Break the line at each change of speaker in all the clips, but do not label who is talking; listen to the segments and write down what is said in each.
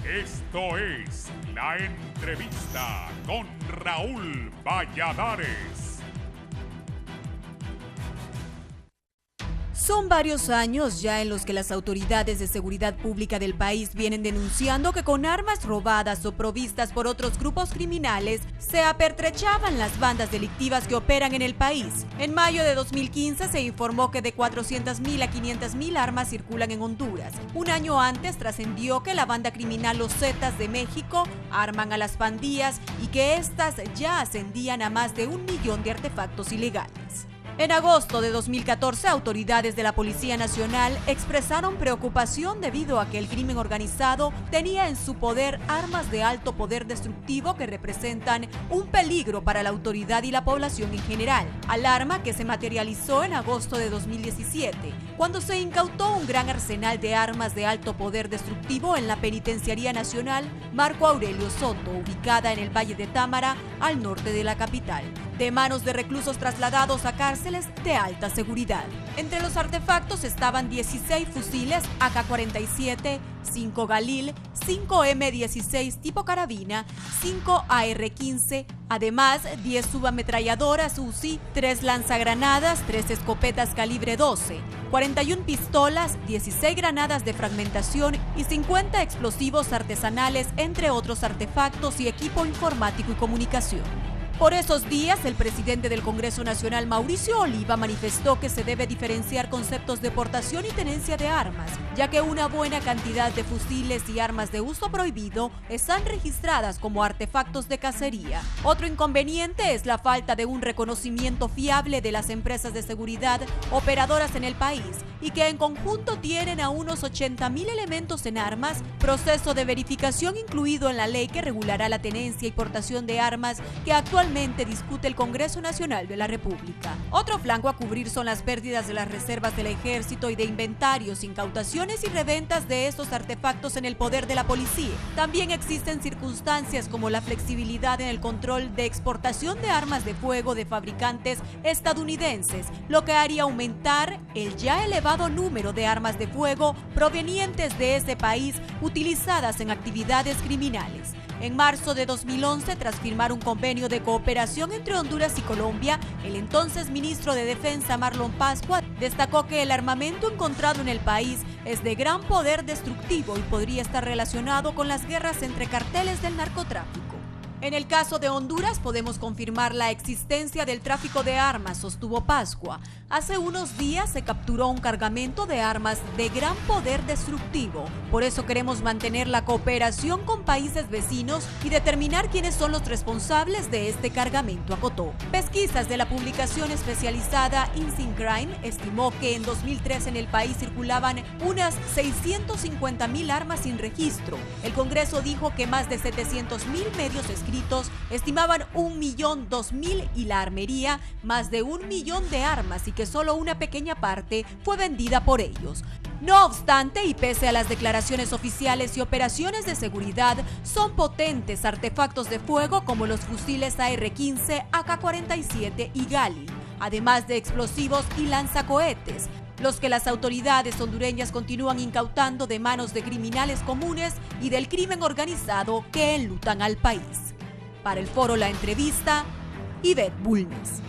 Esto es La Entrevista con Raúl Valladares.
Son varios años ya en los que las autoridades de seguridad pública del país vienen denunciando que con armas robadas o provistas por otros grupos criminales se apertrechaban las bandas delictivas que operan en el país. En mayo de 2015 se informó que de 400.000 a 500.000 armas circulan en Honduras. Un año antes trascendió que la banda criminal Los Zetas de México arman a las pandillas y que éstas ya ascendían a más de 1 millón de artefactos ilegales. En agosto de 2014, autoridades de la Policía Nacional expresaron preocupación debido a que el crimen organizado tenía en su poder armas de alto poder destructivo que representan un peligro para la autoridad y la población en general. Alarma que se materializó en agosto de 2017, cuando se incautó un gran arsenal de armas de alto poder destructivo en la Penitenciaría Nacional Marco Aurelio Soto, ubicada en el Valle de Támara, al norte de la capital, de manos de reclusos trasladados a cárceles de alta seguridad. Entre los artefactos estaban 16 fusiles AK-47, 5 Galil, 5 M16 tipo carabina, 5 AR-15, además 10 subametralladoras UCI, 3 lanzagranadas, 3 escopetas calibre 12, 41 pistolas, 16 granadas de fragmentación y 50 explosivos artesanales, entre otros artefactos y equipo informático y comunicación. Por esos días, el presidente del Congreso Nacional, Mauricio Oliva, manifestó que se debe diferenciar conceptos de portación y tenencia de armas, ya que una buena cantidad de fusiles y armas de uso prohibido están registradas como artefactos de cacería. Otro inconveniente es la falta de un reconocimiento fiable de las empresas de seguridad operadoras en el país y que en conjunto tienen a unos 80.000 elementos en armas, proceso de verificación incluido en la ley que regulará la tenencia y portación de armas que actualmente discute el Congreso Nacional de la República. Otro flanco a cubrir son las pérdidas de las reservas del Ejército y de inventarios, incautaciones y reventas de estos artefactos en el poder de la policía. También existen circunstancias como la flexibilidad en el control de exportación de armas de fuego de fabricantes estadounidenses, lo que haría aumentar el ya elevado número de armas de fuego provenientes de ese país utilizadas en actividades criminales. En marzo de 2011, tras firmar un convenio de cooperación entre Honduras y Colombia, el entonces ministro de Defensa, Marlon Pascua, destacó que el armamento encontrado en el país es de gran poder destructivo y podría estar relacionado con las guerras entre carteles del narcotráfico. En el caso de Honduras podemos confirmar la existencia del tráfico de armas, sostuvo Pascua. Hace unos días se capturó un cargamento de armas de gran poder destructivo. Por eso queremos mantener la cooperación con países vecinos y determinar quiénes son los responsables de este cargamento, acotó. Pesquisas de la publicación especializada Instant Crime estimó que en 2003 en el país circulaban unas 650.000 armas sin registro. El Congreso dijo que más de 700.000 medios escritos estimaban 1.002.000 y la armería más de 1 millón de armas y que solo una pequeña parte fue vendida por ellos. No obstante, y pese a las declaraciones oficiales y operaciones de seguridad, son potentes artefactos de fuego como los fusiles AR-15, AK-47 y Galil, además de explosivos y lanzacohetes, los que las autoridades hondureñas continúan incautando de manos de criminales comunes y del crimen organizado que enlutan al país. Para el foro La Entrevista, Ivette Bulnes.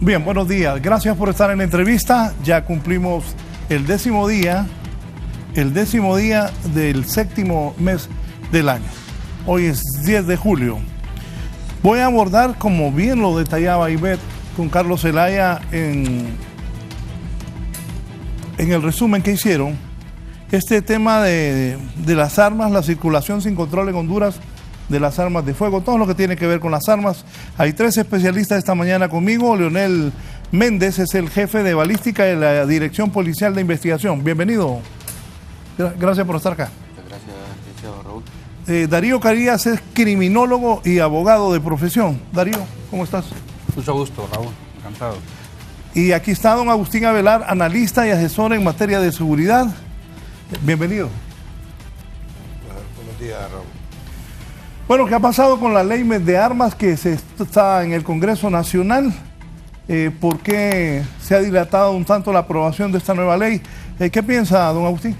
Bien, buenos días. Gracias por estar en la entrevista. Ya cumplimos el décimo día del 7º mes del año. Hoy es 10 de julio. Voy a abordar, como bien lo detallaba Ivette con Carlos Zelaya en el resumen que hicieron, este tema de las armas, la circulación sin control en Honduras de las armas de fuego, todo lo que tiene que ver con las armas. Hay 3 especialistas esta mañana conmigo. Leonel Méndez es el jefe de balística de la Dirección Policial de Investigación. Bienvenido. Gracias por estar acá.
Gracias, licenciado Raúl.
Darío Carías es criminólogo y abogado de profesión. Darío, ¿cómo estás?
Mucho gusto, Raúl. Encantado.
Y aquí está don Agustín Avelar, analista y asesor en materia de seguridad. Bienvenido.
Buenos días, Raúl.
Bueno, ¿qué ha pasado con la ley de armas que está en el Congreso Nacional? ¿Por qué se ha dilatado un tanto la aprobación de esta nueva ley? ¿Qué piensa, don Agustín?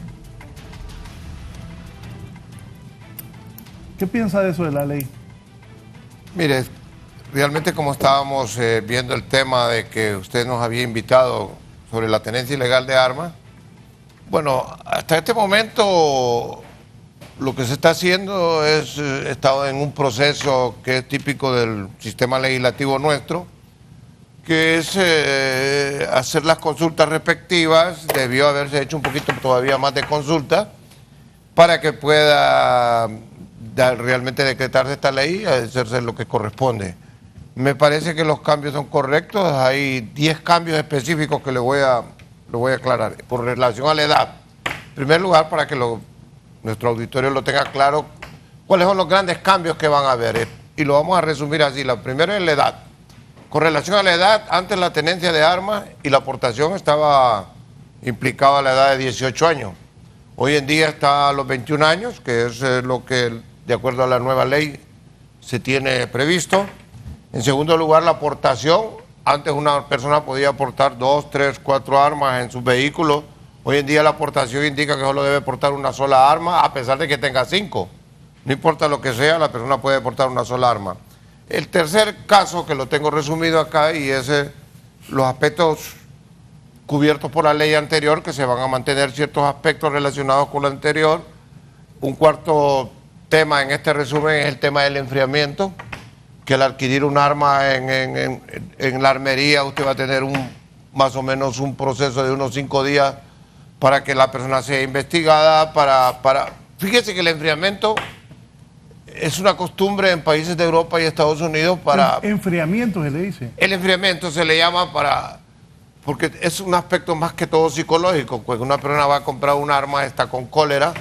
¿Qué piensa de eso de la ley?
Mire, realmente como estábamos viendo el tema de que usted nos había invitado sobre la tenencia ilegal de armas, bueno, hasta este momento lo que se está haciendo es, estado en un proceso que es típico del sistema legislativo nuestro, que es hacer las consultas respectivas. Debió haberse hecho un poquito todavía más de consulta para que pueda realmente decretarse esta ley y hacerse lo que corresponde. Me parece que los cambios son correctos. Hay 10 cambios específicos que le voy a aclarar. Por relación a la edad, en primer lugar, para que nuestro auditorio lo tenga claro, cuáles son los grandes cambios que van a haber. Y lo vamos a resumir así. La primera es la edad. Con relación a la edad, antes la tenencia de armas y la aportación estaba implicada a la edad de 18 años. Hoy en día está a los 21 años, que es lo que, de acuerdo a la nueva ley, se tiene previsto. En segundo lugar, la aportación. Antes una persona podía aportar 2, 3, 4 armas en sus vehículos. Hoy en día la aportación indica que solo debe portar una sola arma, a pesar de que tenga 5. No importa lo que sea, la persona puede portar una sola arma. El tercer caso, que lo tengo resumido acá, y es los aspectos cubiertos por la ley anterior, que se van a mantener ciertos aspectos relacionados con lo anterior. Un cuarto tema en este resumen es el tema del enfriamiento, que al adquirir un arma en la armería usted va a tener más o menos un proceso de unos 5 días para que la persona sea investigada. Fíjese que el enfriamiento es una costumbre en países de Europa y Estados Unidos para...
Enfriamiento se le dice.
El enfriamiento se le llama porque es un aspecto más que todo psicológico. Pues una persona va a comprar un arma, está con cólera,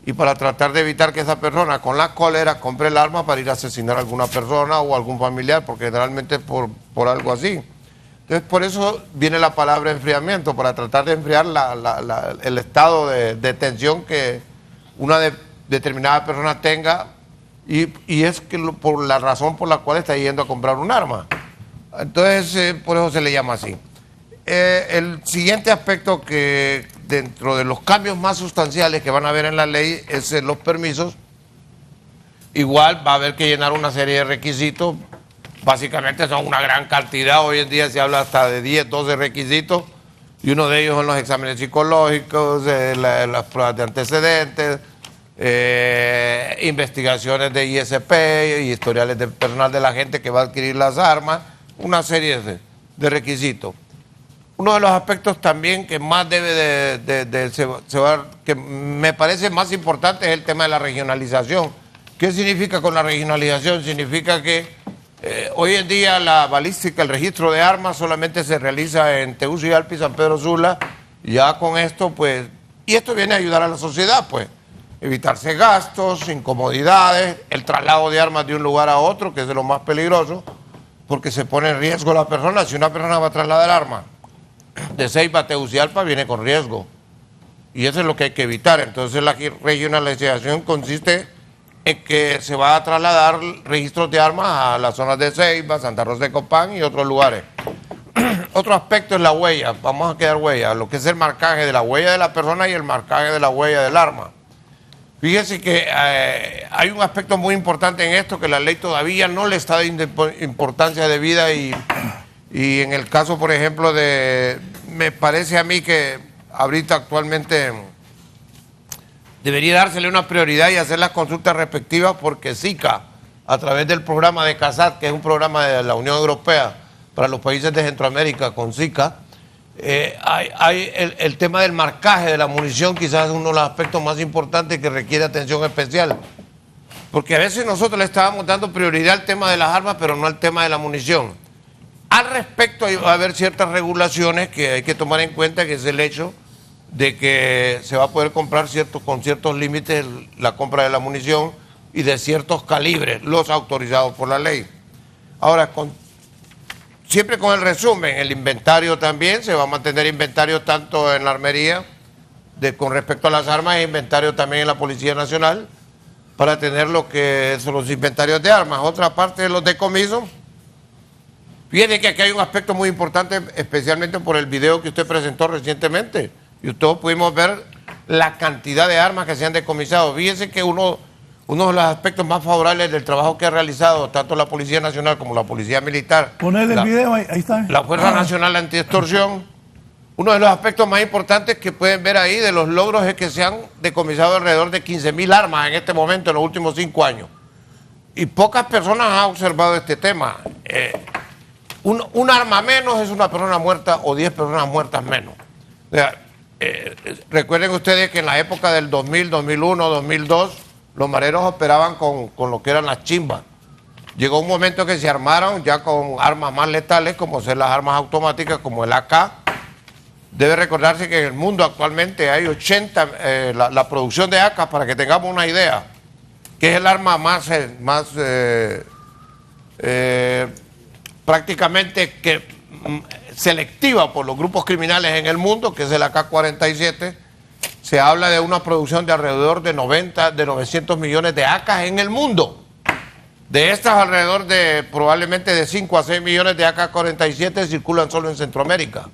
y para tratar de evitar que esa persona con la cólera compre el arma para ir a asesinar a alguna persona o a algún familiar, porque generalmente por algo así. Entonces, por eso viene la palabra enfriamiento, para tratar de enfriar el estado de tensión que una determinada persona tenga, y es que por la razón por la cual está yendo a comprar un arma. Entonces, por eso se le llama así. El siguiente aspecto que dentro de los cambios más sustanciales que van a haber en la ley es los permisos. Igual va a haber que llenar una serie de requisitos. Básicamente son una gran cantidad. Hoy en día se habla hasta de 10, 12 requisitos, y uno de ellos son los exámenes psicológicos, las pruebas de antecedentes, investigaciones de ISP y historiales de personal de la gente que va a adquirir las armas, una serie de requisitos. Uno de los aspectos también que más debe que me parece más importante, es el tema de la regionalización. ¿Qué significa con la regionalización? Significa que hoy en día la balística, el registro de armas solamente se realiza en Tegucigalpa y San Pedro Sula. Ya con esto, pues, y esto viene a ayudar a la sociedad, pues, evitarse gastos, incomodidades, el traslado de armas de un lugar a otro, que es de lo más peligroso, porque se pone en riesgo la persona. Si una persona va a trasladar armas de Ceiba a Tegucigalpa, viene con riesgo, y eso es lo que hay que evitar. Entonces la regionalización consiste en que se va a trasladar registros de armas a las zonas de Ceiba, Santa Rosa de Copán y otros lugares. Otro aspecto es la huella. Vamos a quedar huella, lo que es el marcaje de la huella de la persona y el marcaje de la huella del arma. Fíjese que hay un aspecto muy importante en esto, que la ley todavía no le está dando importancia debida, y en el caso, por ejemplo, me parece a mí que ahorita actualmente debería dársele una prioridad y hacer las consultas respectivas, porque SICA, a través del programa de CASAT, que es un programa de la Unión Europea para los países de Centroamérica, con SICA, hay el tema del marcaje de la munición, quizás es uno de los aspectos más importantes que requiere atención especial. porque a veces nosotros le estábamos dando prioridad al tema de las armas, pero no al tema de la munición. Al respecto va a haber ciertas regulaciones que hay que tomar en cuenta, que es el hecho de que se va a poder comprar con ciertos límites la compra de la munición y de ciertos calibres, los autorizados por la ley. Ahora, siempre con el resumen, el inventario también, se va a mantener inventario tanto en la armería con respecto a las armas, e inventario también en la Policía Nacional, para tener lo que son los inventarios de armas. Otra parte de los decomisos, fíjense que aquí hay un aspecto muy importante, especialmente por el video que usted presentó recientemente, y todos pudimos ver la cantidad de armas que se han decomisado. Fíjense que uno de los aspectos más favorables del trabajo que ha realizado tanto la Policía Nacional como la Policía Militar,
Poner el video, ahí está.
la Fuerza Nacional Antiextorsión, uno de los aspectos más importantes que pueden ver ahí de los logros es que se han decomisado alrededor de 15.000 armas en este momento, en los últimos 5 años. Y pocas personas han observado este tema. Un arma menos es una persona muerta o 10 personas muertas menos. O sea, recuerden ustedes que en la época del 2000, 2001, 2002, los mareros operaban con lo que eran las chimbas. Llegó un momento que se armaron ya con armas más letales, como son las armas automáticas, como el AK. Debe recordarse que en el mundo actualmente hay 80, la producción de AK, para que tengamos una idea, que es el arma más prácticamente selectiva por los grupos criminales en el mundo, que es el AK-47. Se habla de una producción de alrededor de 900 millones de AKs en el mundo. De estas, alrededor de probablemente de 5 a 6 millones de AK-47 circulan solo en Centroamérica.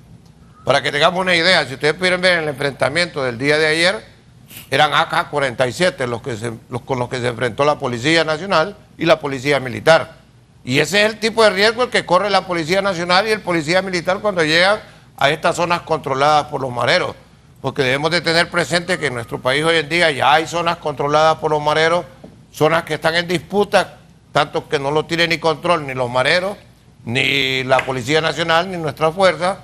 Para que tengamos una idea, si ustedes pueden ver el enfrentamiento del día de ayer, eran AK-47 con los que se enfrentó la Policía Nacional y la Policía Militar. Y ese es el tipo de riesgo que corre la Policía Nacional y el Policía Militar cuando llegan a estas zonas controladas por los mareros. Porque debemos de tener presente que en nuestro país hoy en día ya hay zonas controladas por los mareros, zonas que están en disputa, tanto que no lo tienen ni control ni los mareros, ni la Policía Nacional, ni nuestras fuerzas,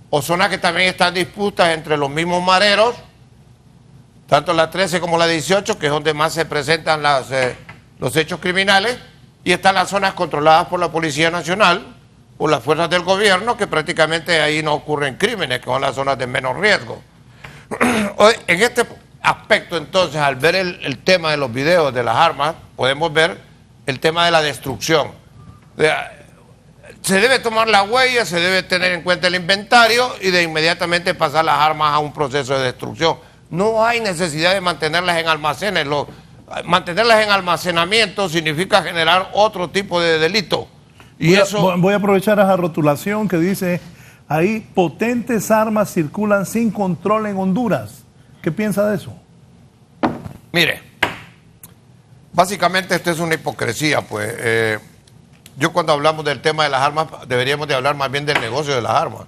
o zonas que también están disputas entre los mismos mareros, tanto la 13 como la 18, que es donde más se presentan los hechos criminales, y están las zonas controladas por la Policía Nacional, por las fuerzas del gobierno, que prácticamente ahí no ocurren crímenes, que son las zonas de menos riesgo. En este aspecto, entonces, al ver el tema de los videos de las armas, podemos ver el tema de la destrucción. O sea, se debe tomar la huella, se debe tener en cuenta el inventario y de inmediatamente pasar las armas a un proceso de destrucción. No hay necesidad de mantenerlas en almacenes. Mantenerlas en almacenamiento significa generar otro tipo de delito. Y
voy a aprovechar esa rotulación que dice ahí: potentes armas circulan sin control en Honduras. ¿Qué piensa de eso?
Mire, básicamente esto es una hipocresía, pues. Yo cuando hablamos del tema de las armas, deberíamos de hablar más bien del negocio de las armas.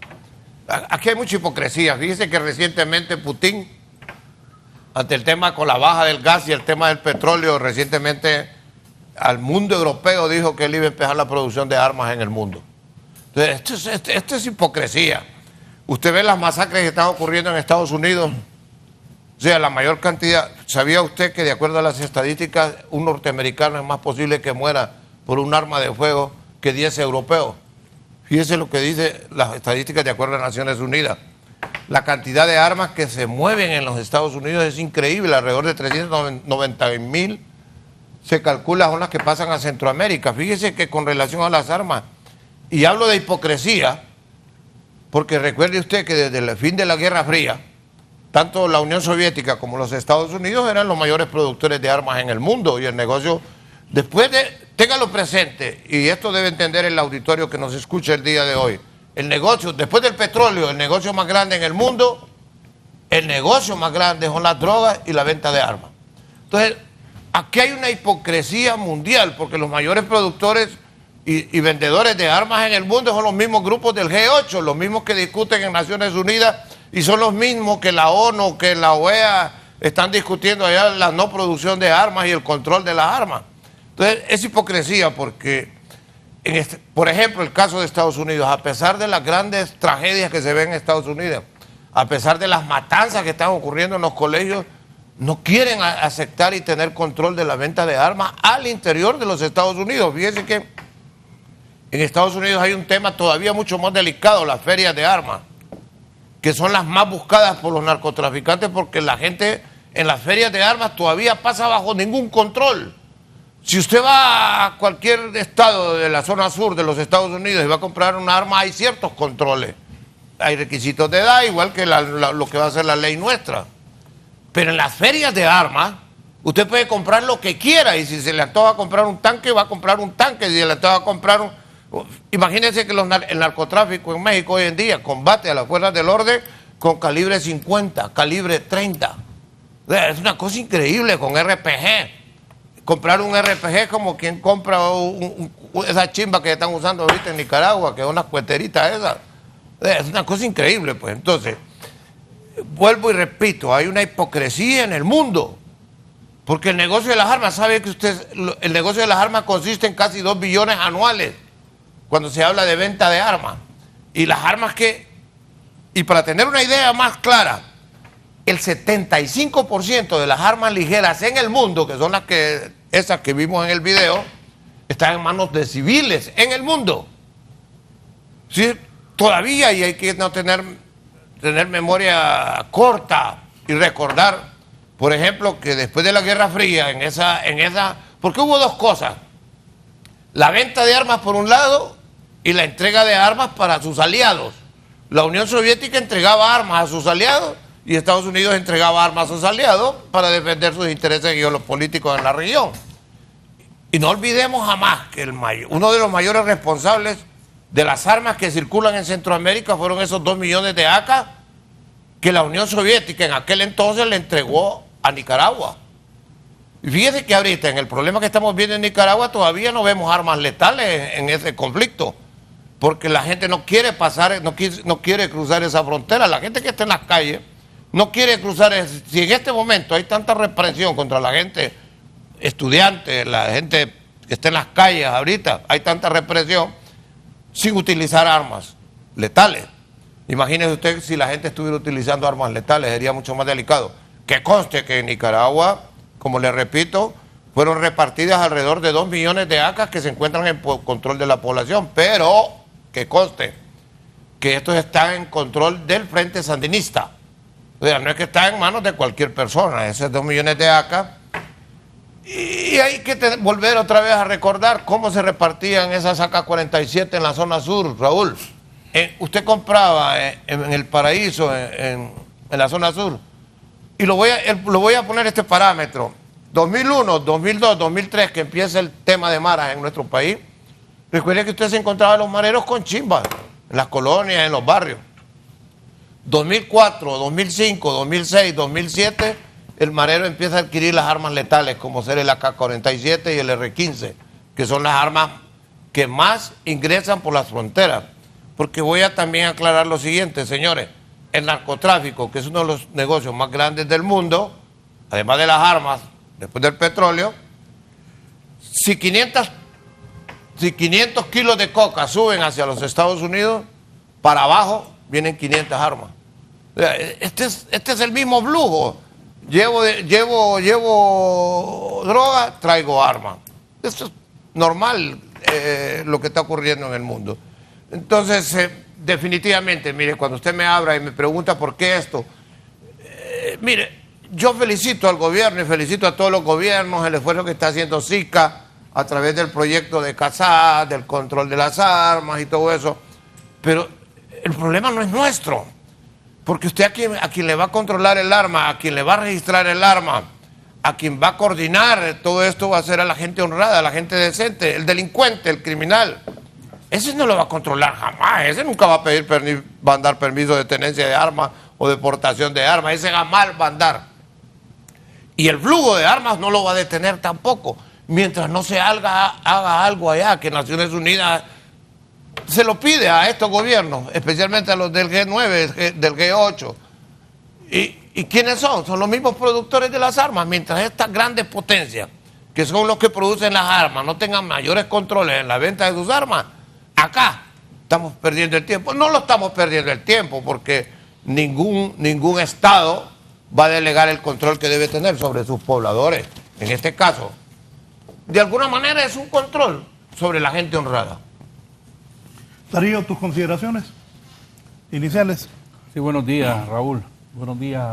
Aquí hay mucha hipocresía. Fíjese que recientemente Putin, ante el tema con la baja del gas y el tema del petróleo, recientemente al mundo europeo dijo que él iba a empezar la producción de armas en el mundo. Entonces, esto es hipocresía. Usted ve las masacres que están ocurriendo en Estados Unidos. O sea, la mayor cantidad. ¿Sabía usted que de acuerdo a las estadísticas, un norteamericano es más posible que muera por un arma de fuego que 10 europeos? Fíjese lo que dice las estadísticas de acuerdo a las Naciones Unidas. La cantidad de armas que se mueven en los Estados Unidos es increíble, alrededor de 390.000 se calcula son las que pasan a Centroamérica. Fíjese que con relación a las armas, y hablo de hipocresía, porque recuerde usted que desde el fin de la Guerra Fría, tanto la Unión Soviética como los Estados Unidos eran los mayores productores de armas en el mundo, y el negocio, téngalo presente, y esto debe entender el auditorio que nos escucha el día de hoy, el negocio, después del petróleo, el negocio más grande en el mundo, el negocio más grande son las drogas y la venta de armas. Entonces, aquí hay una hipocresía mundial, porque los mayores productores y vendedores de armas en el mundo son los mismos grupos del G8, los mismos que discuten en Naciones Unidas, y son los mismos que la ONU, que la OEA están discutiendo allá la no producción de armas y el control de las armas. Entonces, es hipocresía porque, por ejemplo, el caso de Estados Unidos, a pesar de las grandes tragedias que se ven en Estados Unidos, a pesar de las matanzas que están ocurriendo en los colegios, no quieren aceptar y tener control de la venta de armas al interior de los Estados Unidos. Fíjense que en Estados Unidos hay un tema todavía mucho más delicado, las ferias de armas, que son las más buscadas por los narcotraficantes porque la gente en las ferias de armas todavía pasa bajo ningún control. Si usted va a cualquier estado de la zona sur de los Estados Unidos y va a comprar un arma, hay ciertos controles. Hay requisitos de edad, igual que lo que va a hacer la ley nuestra. Pero en las ferias de armas, usted puede comprar lo que quiera y si se le antoja comprar un tanque, va a comprar un tanque. Si se le antoja comprar un... Imagínense que el narcotráfico en México hoy en día combate a las fuerzas del orden con calibre 50, calibre 30. Es una cosa increíble con RPG. Comprar un RPG como quien compra esa chimba que están usando ahorita en Nicaragua, que es una cueterita esa. Es una cosa increíble, pues. Entonces, vuelvo y repito, hay una hipocresía en el mundo. Porque el negocio de las armas, ¿sabe que usted? El negocio de las armas consiste en casi 2 billones anuales cuando se habla de venta de armas. Y las armas y para tener una idea más clara, el 75% de las armas ligeras en el mundo, que son esas que vimos en el video, están en manos de civiles en el mundo. ¿Sí? Todavía y hay que no tener memoria corta y recordar, por ejemplo, que después de la Guerra Fría, porque hubo dos cosas, la venta de armas por un lado y la entrega de armas para sus aliados. La Unión Soviética entregaba armas a sus aliados y Estados Unidos entregaba armas a sus aliados para defender sus intereses geopolíticos en la región. Y no olvidemos jamás que uno de los mayores responsables de las armas que circulan en Centroamérica fueron esos 2 millones de AK que la Unión Soviética en aquel entonces le entregó a Nicaragua. Y fíjese que ahorita en el problema que estamos viendo en Nicaragua todavía no vemos armas letales en ese conflicto, porque la gente no quiere pasar, no quiere cruzar esa frontera. La gente que está en las calles no quiere cruzar. Si en este momento hay tanta represión contra la gente estudiante, la gente que está en las calles ahorita, hay tanta represión sin utilizar armas letales. Imagínese usted si la gente estuviera utilizando armas letales, sería mucho más delicado. Que conste que en Nicaragua, como le repito, fueron repartidas alrededor de 2 millones de AKs que se encuentran en control de la población, pero que conste que estos están en control del Frente Sandinista. O sea, no es que están en manos de cualquier persona, esos 2 millones de AKs. Y hay que volver otra vez a recordar cómo se repartían esas AK-47 en la zona sur, Raúl. Usted compraba en El Paraíso, en la zona sur, y lo voy a poner este parámetro. 2001, 2002, 2003, que empieza el tema de maras en nuestro país. Recuerde que usted se encontraba a los mareros con chimbas, en las colonias, en los barrios. 2004, 2005, 2006, 2007, el marero empieza a adquirir las armas letales, como ser el AK-47 y el R-15, que son las armas que más ingresan por las fronteras. Porque voy a también aclarar lo siguiente, señores. El narcotráfico, que es uno de los negocios más grandes del mundo, además de las armas, después del petróleo, si 500 kilos de coca suben hacia los Estados Unidos, para abajo vienen 500 armas. Este es el mismo flujo. Llevo droga, traigo armas. Esto es normal lo que está ocurriendo en el mundo. Entonces, definitivamente, mire, cuando usted me habla y me pregunta por qué esto, mire, yo felicito al gobierno y felicito a todos los gobiernos el esfuerzo que está haciendo SICA a través del proyecto de CASAD, del control de las armas y todo eso, pero el problema no es nuestro, porque usted a quien le va a controlar el arma, a quien le va a registrar el arma, a quien va a coordinar todo esto va a ser a la gente honrada, a la gente decente, el delincuente, el criminal. Ese no lo va a controlar jamás, ese nunca va a dar permiso de tenencia de armas o de portación de armas, ese jamás va a andar. Y el flujo de armas no lo va a detener tampoco, mientras no se haga algo allá, que Naciones Unidas se lo pide a estos gobiernos, especialmente a los del G9, del G8. ¿Y quiénes son? Son los mismos productores de las armas, mientras estas grandes potencias, que son los que producen las armas, no tengan mayores controles en la venta de sus armas. Acá estamos perdiendo el tiempo. No lo estamos perdiendo el tiempo porque ningún Estado va a delegar el control que debe tener sobre sus pobladores. En este caso, de alguna manera es un control sobre la gente honrada.
Darío, tus consideraciones iniciales.
Sí, buenos días, Raúl. Buenos días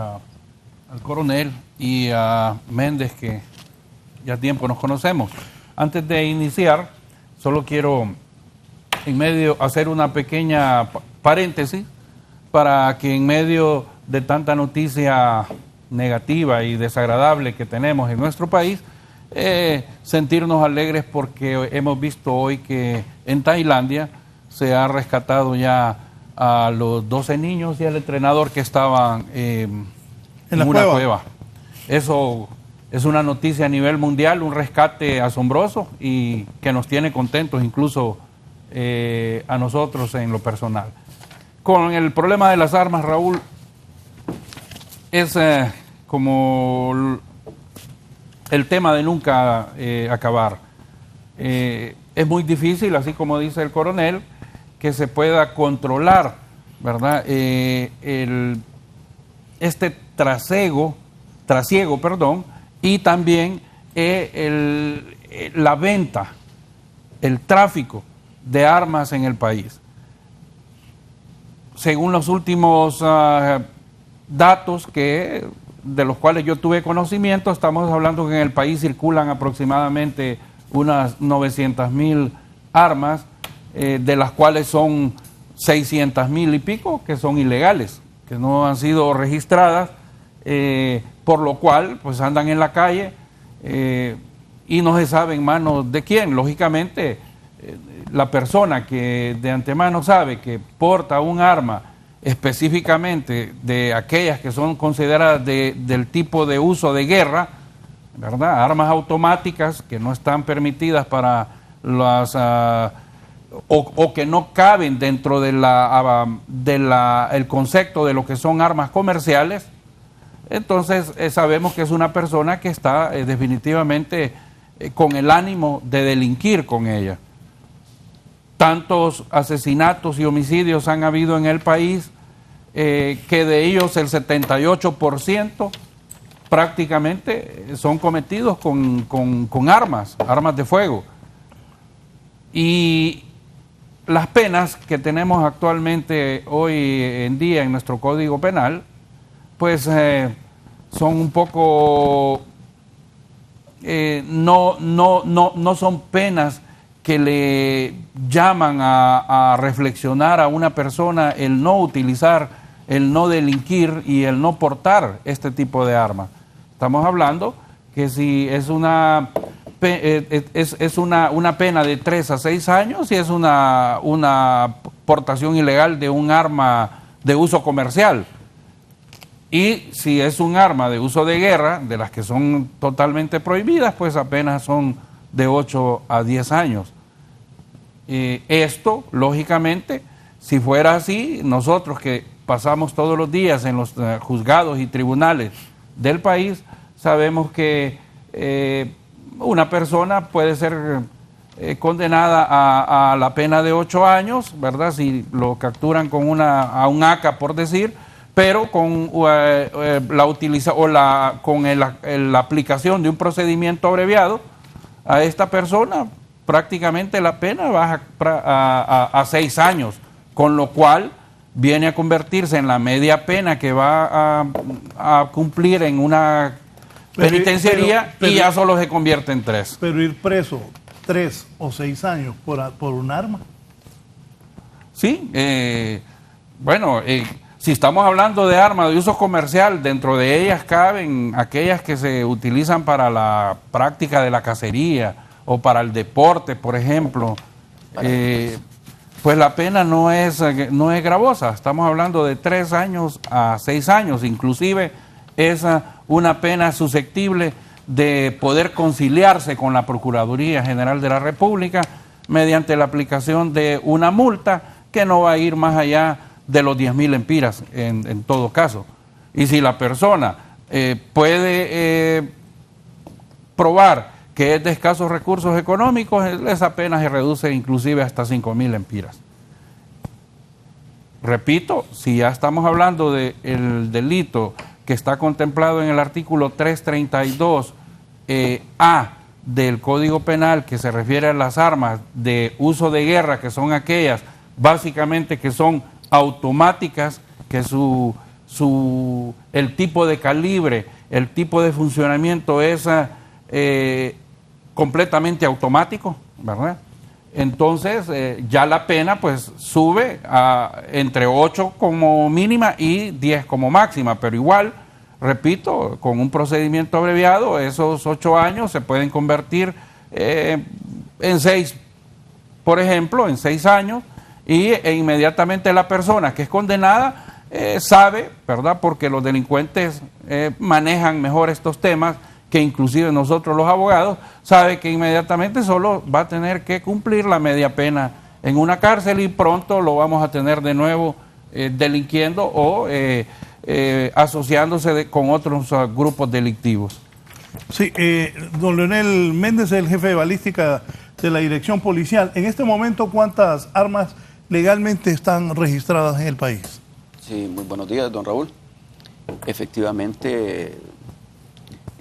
al coronel y a Méndez, que ya tiempo nos conocemos. Antes de iniciar, solo quiero en medio hacer una pequeña paréntesis para que en medio de tanta noticia negativa y desagradable que tenemos en nuestro país, sentirnos alegres porque hemos visto hoy que en Tailandia se ha rescatado ya a los 12 niños y al entrenador que estaban en una cueva. Eso es una noticia a nivel mundial, un rescate asombroso y que nos tiene contentos incluso a nosotros en lo personal. Con el problema de las armas, Raúl, es como el tema de nunca acabar. Es muy difícil, así como dice el coronel, que se pueda controlar, ¿verdad? Este trasiego, y también la venta, el tráfico de armas en el país. Según los últimos datos de los cuales yo tuve conocimiento, estamos hablando que en el país circulan aproximadamente unas 900.000 armas, de las cuales son 600.000 y pico que son ilegales, que no han sido registradas, por lo cual pues andan en la calle y no se sabe en manos de quién. Lógicamente, la persona que de antemano sabe que porta un arma específicamente de aquellas que son consideradas del tipo de uso de guerra, ¿verdad? Armas automáticas que no están permitidas para las o que no caben dentro de el concepto de lo que son armas comerciales. Entonces sabemos que es una persona que está definitivamente con el ánimo de delinquir con ella. Tantos asesinatos y homicidios han habido en el país, que de ellos el 78% prácticamente son cometidos con armas de fuego. Y las penas que tenemos actualmente hoy en día en nuestro Código Penal, pues son un poco, no son penas que le llaman a reflexionar a una persona el no utilizar, el no delinquir y el no portar este tipo de armas. Estamos hablando que si es una pena de 3 a 6 años y es una portación ilegal de un arma de uso comercial. Y si es un arma de uso de guerra, de las que son totalmente prohibidas, pues apenas son de 8 a 10 años. Esto, lógicamente, si fuera así, nosotros que pasamos todos los días en los juzgados y tribunales del país, sabemos que una persona puede ser condenada a la pena de 8 años, ¿verdad? Si lo capturan con a un AK, por decir, pero con la aplicación de un procedimiento abreviado a esta persona, prácticamente la pena baja a 6 años, con lo cual viene a convertirse en la media pena que va a cumplir en una penitenciaría y ya solo se convierte en 3.
Pero ir preso 3 o 6 años por un arma.
Sí, bueno, si estamos hablando de armas de uso comercial, dentro de ellas caben aquellas que se utilizan para la práctica de la cacería o para el deporte, por ejemplo, pues la pena no es gravosa. Estamos hablando de 3 años a 6 años, inclusive es una pena susceptible de poder conciliarse con la Procuraduría General de la República mediante la aplicación de una multa que no va a ir más allá de los 10.000 empiras en todo caso. Y si la persona puede probar que es de escasos recursos económicos, esa pena se reduce inclusive hasta 5.000 empiras. Repito, si ya estamos hablando del delito que está contemplado en el artículo 332 A del Código Penal, que se refiere a las armas de uso de guerra, que son aquellas básicamente que son automáticas, que el tipo de calibre, el tipo de funcionamiento es completamente automático, ¿verdad? Entonces ya la pena pues sube a entre 8 como mínima y 10 como máxima, pero igual, repito, con un procedimiento abreviado, esos 8 años se pueden convertir en 6, por ejemplo, en 6 años, e inmediatamente la persona que es condenada sabe, ¿verdad? Porque los delincuentes manejan mejor estos temas que inclusive nosotros los abogados, sabe que inmediatamente solo va a tener que cumplir la media pena en una cárcel y pronto lo vamos a tener de nuevo delinquiendo o asociándose con otros grupos delictivos.
Sí, don Leonel Méndez, el jefe de balística de la Dirección Policial. En este momento, ¿cuántas armas legalmente están registradas en el país?
Sí, muy buenos días, don Raúl. Efectivamente,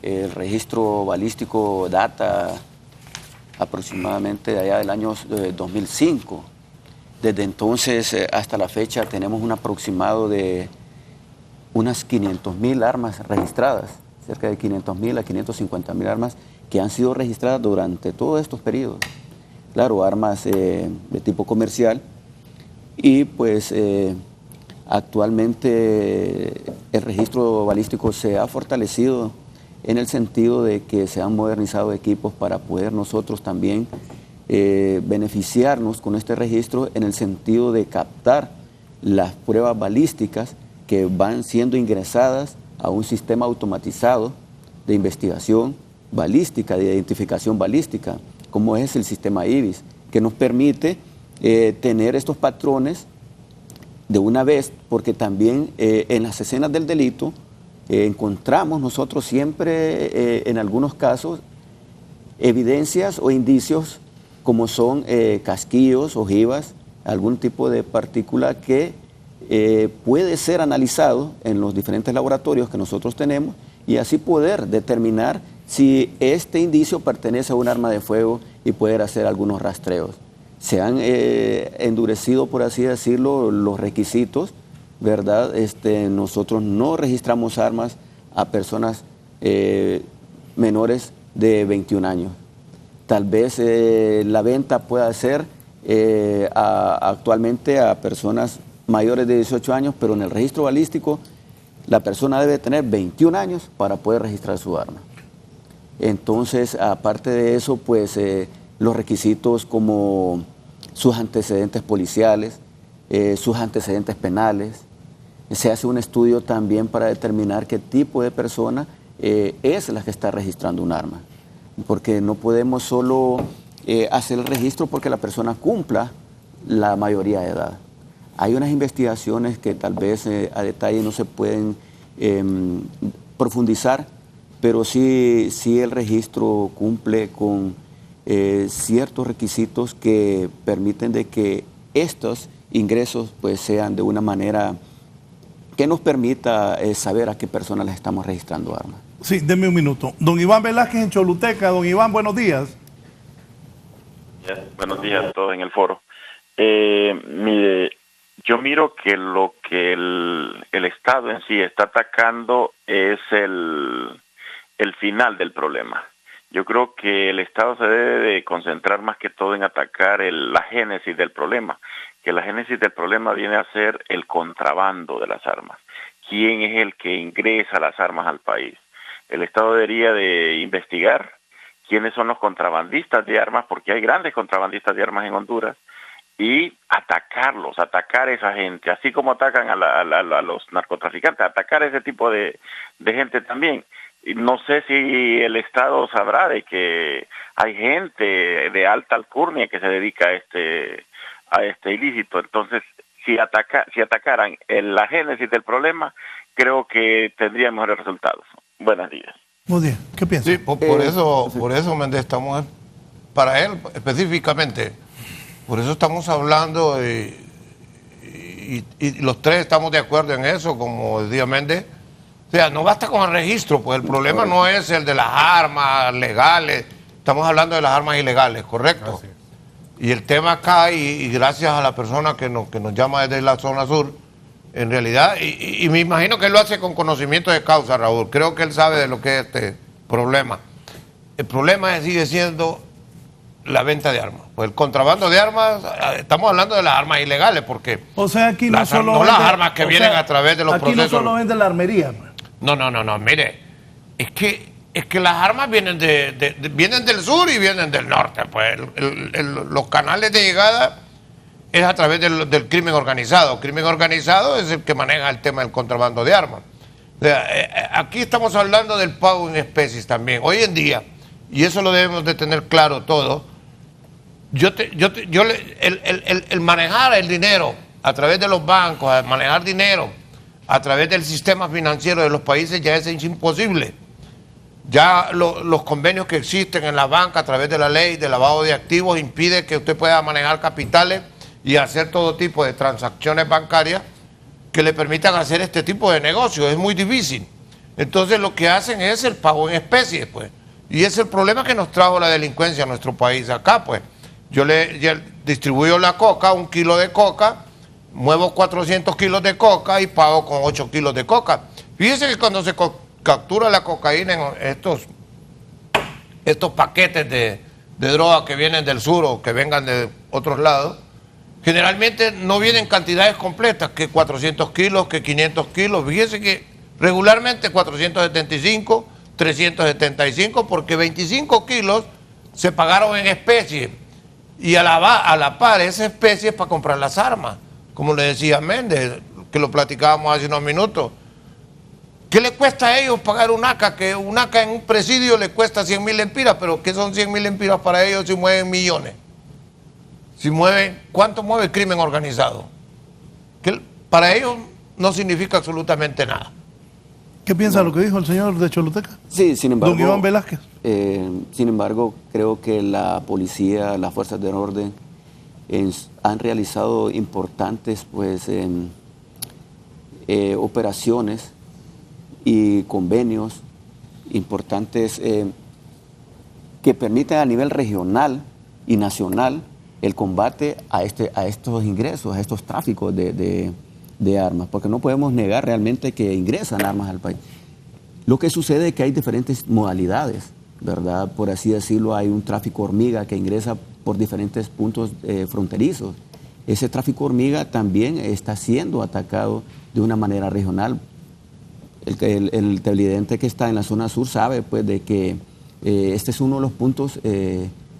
el registro balístico data aproximadamente de allá del año 2005. Desde entonces hasta la fecha tenemos un aproximado de unas 500.000 armas registradas, cerca de 500.000 a 550.000 armas que han sido registradas durante todos estos periodos. Claro, armas de tipo comercial y pues actualmente el registro balístico se ha fortalecido en el sentido de que se han modernizado equipos para poder nosotros también beneficiarnos con este registro en el sentido de captar las pruebas balísticas que van siendo ingresadas a un sistema automatizado de investigación balística, de identificación balística, como es el sistema IBIS, que nos permite tener estos patrones de una vez, porque también en las escenas del delito encontramos nosotros siempre, en algunos casos, evidencias o indicios como son casquillos, ojivas, algún tipo de partícula que puede ser analizado en los diferentes laboratorios que nosotros tenemos y así poder determinar si este indicio pertenece a un arma de fuego y poder hacer algunos rastreos. Se han endurecido, por así decirlo, los requisitos, ¿verdad? Nosotros no registramos armas a personas menores de 21 años. Tal vez la venta pueda ser actualmente a personas mayores de 18 años, pero en el registro balístico la persona debe tener 21 años para poder registrar su arma. Entonces, aparte de eso, pues los requisitos como sus antecedentes policiales, sus antecedentes penales. Se hace un estudio también para determinar qué tipo de persona es la que está registrando un arma. Porque no podemos solo hacer el registro porque la persona cumpla la mayoría de edad. Hay unas investigaciones que tal vez a detalle no se pueden profundizar, pero sí el registro cumple con ciertos requisitos que permiten de que estos ingresos pues sean de una manera que nos permita saber a qué personas les estamos registrando armas.
Sí, denme un minuto. Don Iván Velázquez en Choluteca. Don Iván, buenos días.
Buenos días a todos en el foro. Mire, yo miro que lo que el Estado en sí está atacando es el final del problema. Yo creo que el Estado se debe de concentrar más que todo en atacar la génesis del problema, que la génesis del problema viene a ser el contrabando de las armas. ¿Quién es el que ingresa las armas al país? El Estado debería de investigar quiénes son los contrabandistas de armas, porque hay grandes contrabandistas de armas en Honduras, y atacarlos, atacar a esa gente, así como atacan a los narcotraficantes, atacar a ese tipo de gente también. No sé si el Estado sabrá de que hay gente de alta alcurnia que se dedica a este ilícito. Entonces, si atacaran la génesis del problema, creo que tendrían mejores resultados. Buenos días.
Muy bien, ¿qué piensa?
Sí, por eso, Méndez, estamos, para él específicamente, por eso estamos hablando y los tres estamos de acuerdo en eso, como decía Méndez, O sea, no basta con el registro, pues el problema no es el de las armas legales, estamos hablando de las armas ilegales, ¿correcto? Y el tema acá, y gracias a la persona que nos llama desde la zona sur, en realidad, y me imagino que él lo hace con conocimiento de causa, Raúl, creo que él sabe de lo que es este problema. El problema sigue siendo la venta de armas. Pues el contrabando de armas, estamos hablando de las armas ilegales, porque
o sea, aquí no solo
no
vende,
las armas que vienen a través de los
aquí
procesos.
Aquí no solo vende la armería.
No, mire, es que las armas vienen vienen del sur y vienen del norte, pues los canales de llegada es a través del crimen organizado. El crimen organizado es el que maneja el tema del contrabando de armas. O sea, aquí estamos hablando del pago en especies también. Hoy en día, y eso lo debemos de tener claro todo, el manejar el dinero a través de los bancos, el manejar dinero a través del sistema financiero de los países ya es imposible. Ya los convenios que existen en la banca a través de la ley de lavado de activos impide que usted pueda manejar capitales y hacer todo tipo de transacciones bancarias que le permitan hacer este tipo de negocios. Es muy difícil. Entonces lo que hacen es el pago en especies, pues. Y es el problema que nos trajo la delincuencia a nuestro país acá, pues. Yo le distribuyo la coca, 1 kilo de coca, muevo 400 kilos de coca y pago con 8 kilos de coca. Fíjense que cuando se captura la cocaína en estos paquetes de droga que vienen del sur o que vengan de otros lados, generalmente no vienen cantidades completas, que 400 kilos, que 500 kilos. Fíjense que regularmente 475, 375, porque 25 kilos se pagaron en especie y a la par esa especie es para comprar las armas, como le decía Méndez, que lo platicábamos hace unos minutos. ¿Qué le cuesta a ellos pagar un ACA? Que un ACA en un presidio le cuesta 100.000 lempiras, pero ¿qué son 100.000 lempiras para ellos si mueven millones? Si mueven, ¿cuánto mueve el crimen organizado? Que para ellos no significa absolutamente nada.
¿Qué piensa lo que dijo el señor de Choluteca?
Sí, sin embargo,
don Iván Velázquez.
Sin embargo, creo que la policía, las fuerzas de orden han realizado importantes operaciones y convenios importantes que permiten a nivel regional y nacional el combate a estos ingresos, a estos tráficos de armas, porque no podemos negar realmente que ingresan armas al país. Lo que sucede es que hay diferentes modalidades, ¿verdad? Por así decirlo, hay un tráfico hormiga que ingresa por diferentes puntos fronterizos. Ese tráfico hormiga también está siendo atacado de una manera regional. El televidente que está en la zona sur sabe pues de que este es uno de los puntos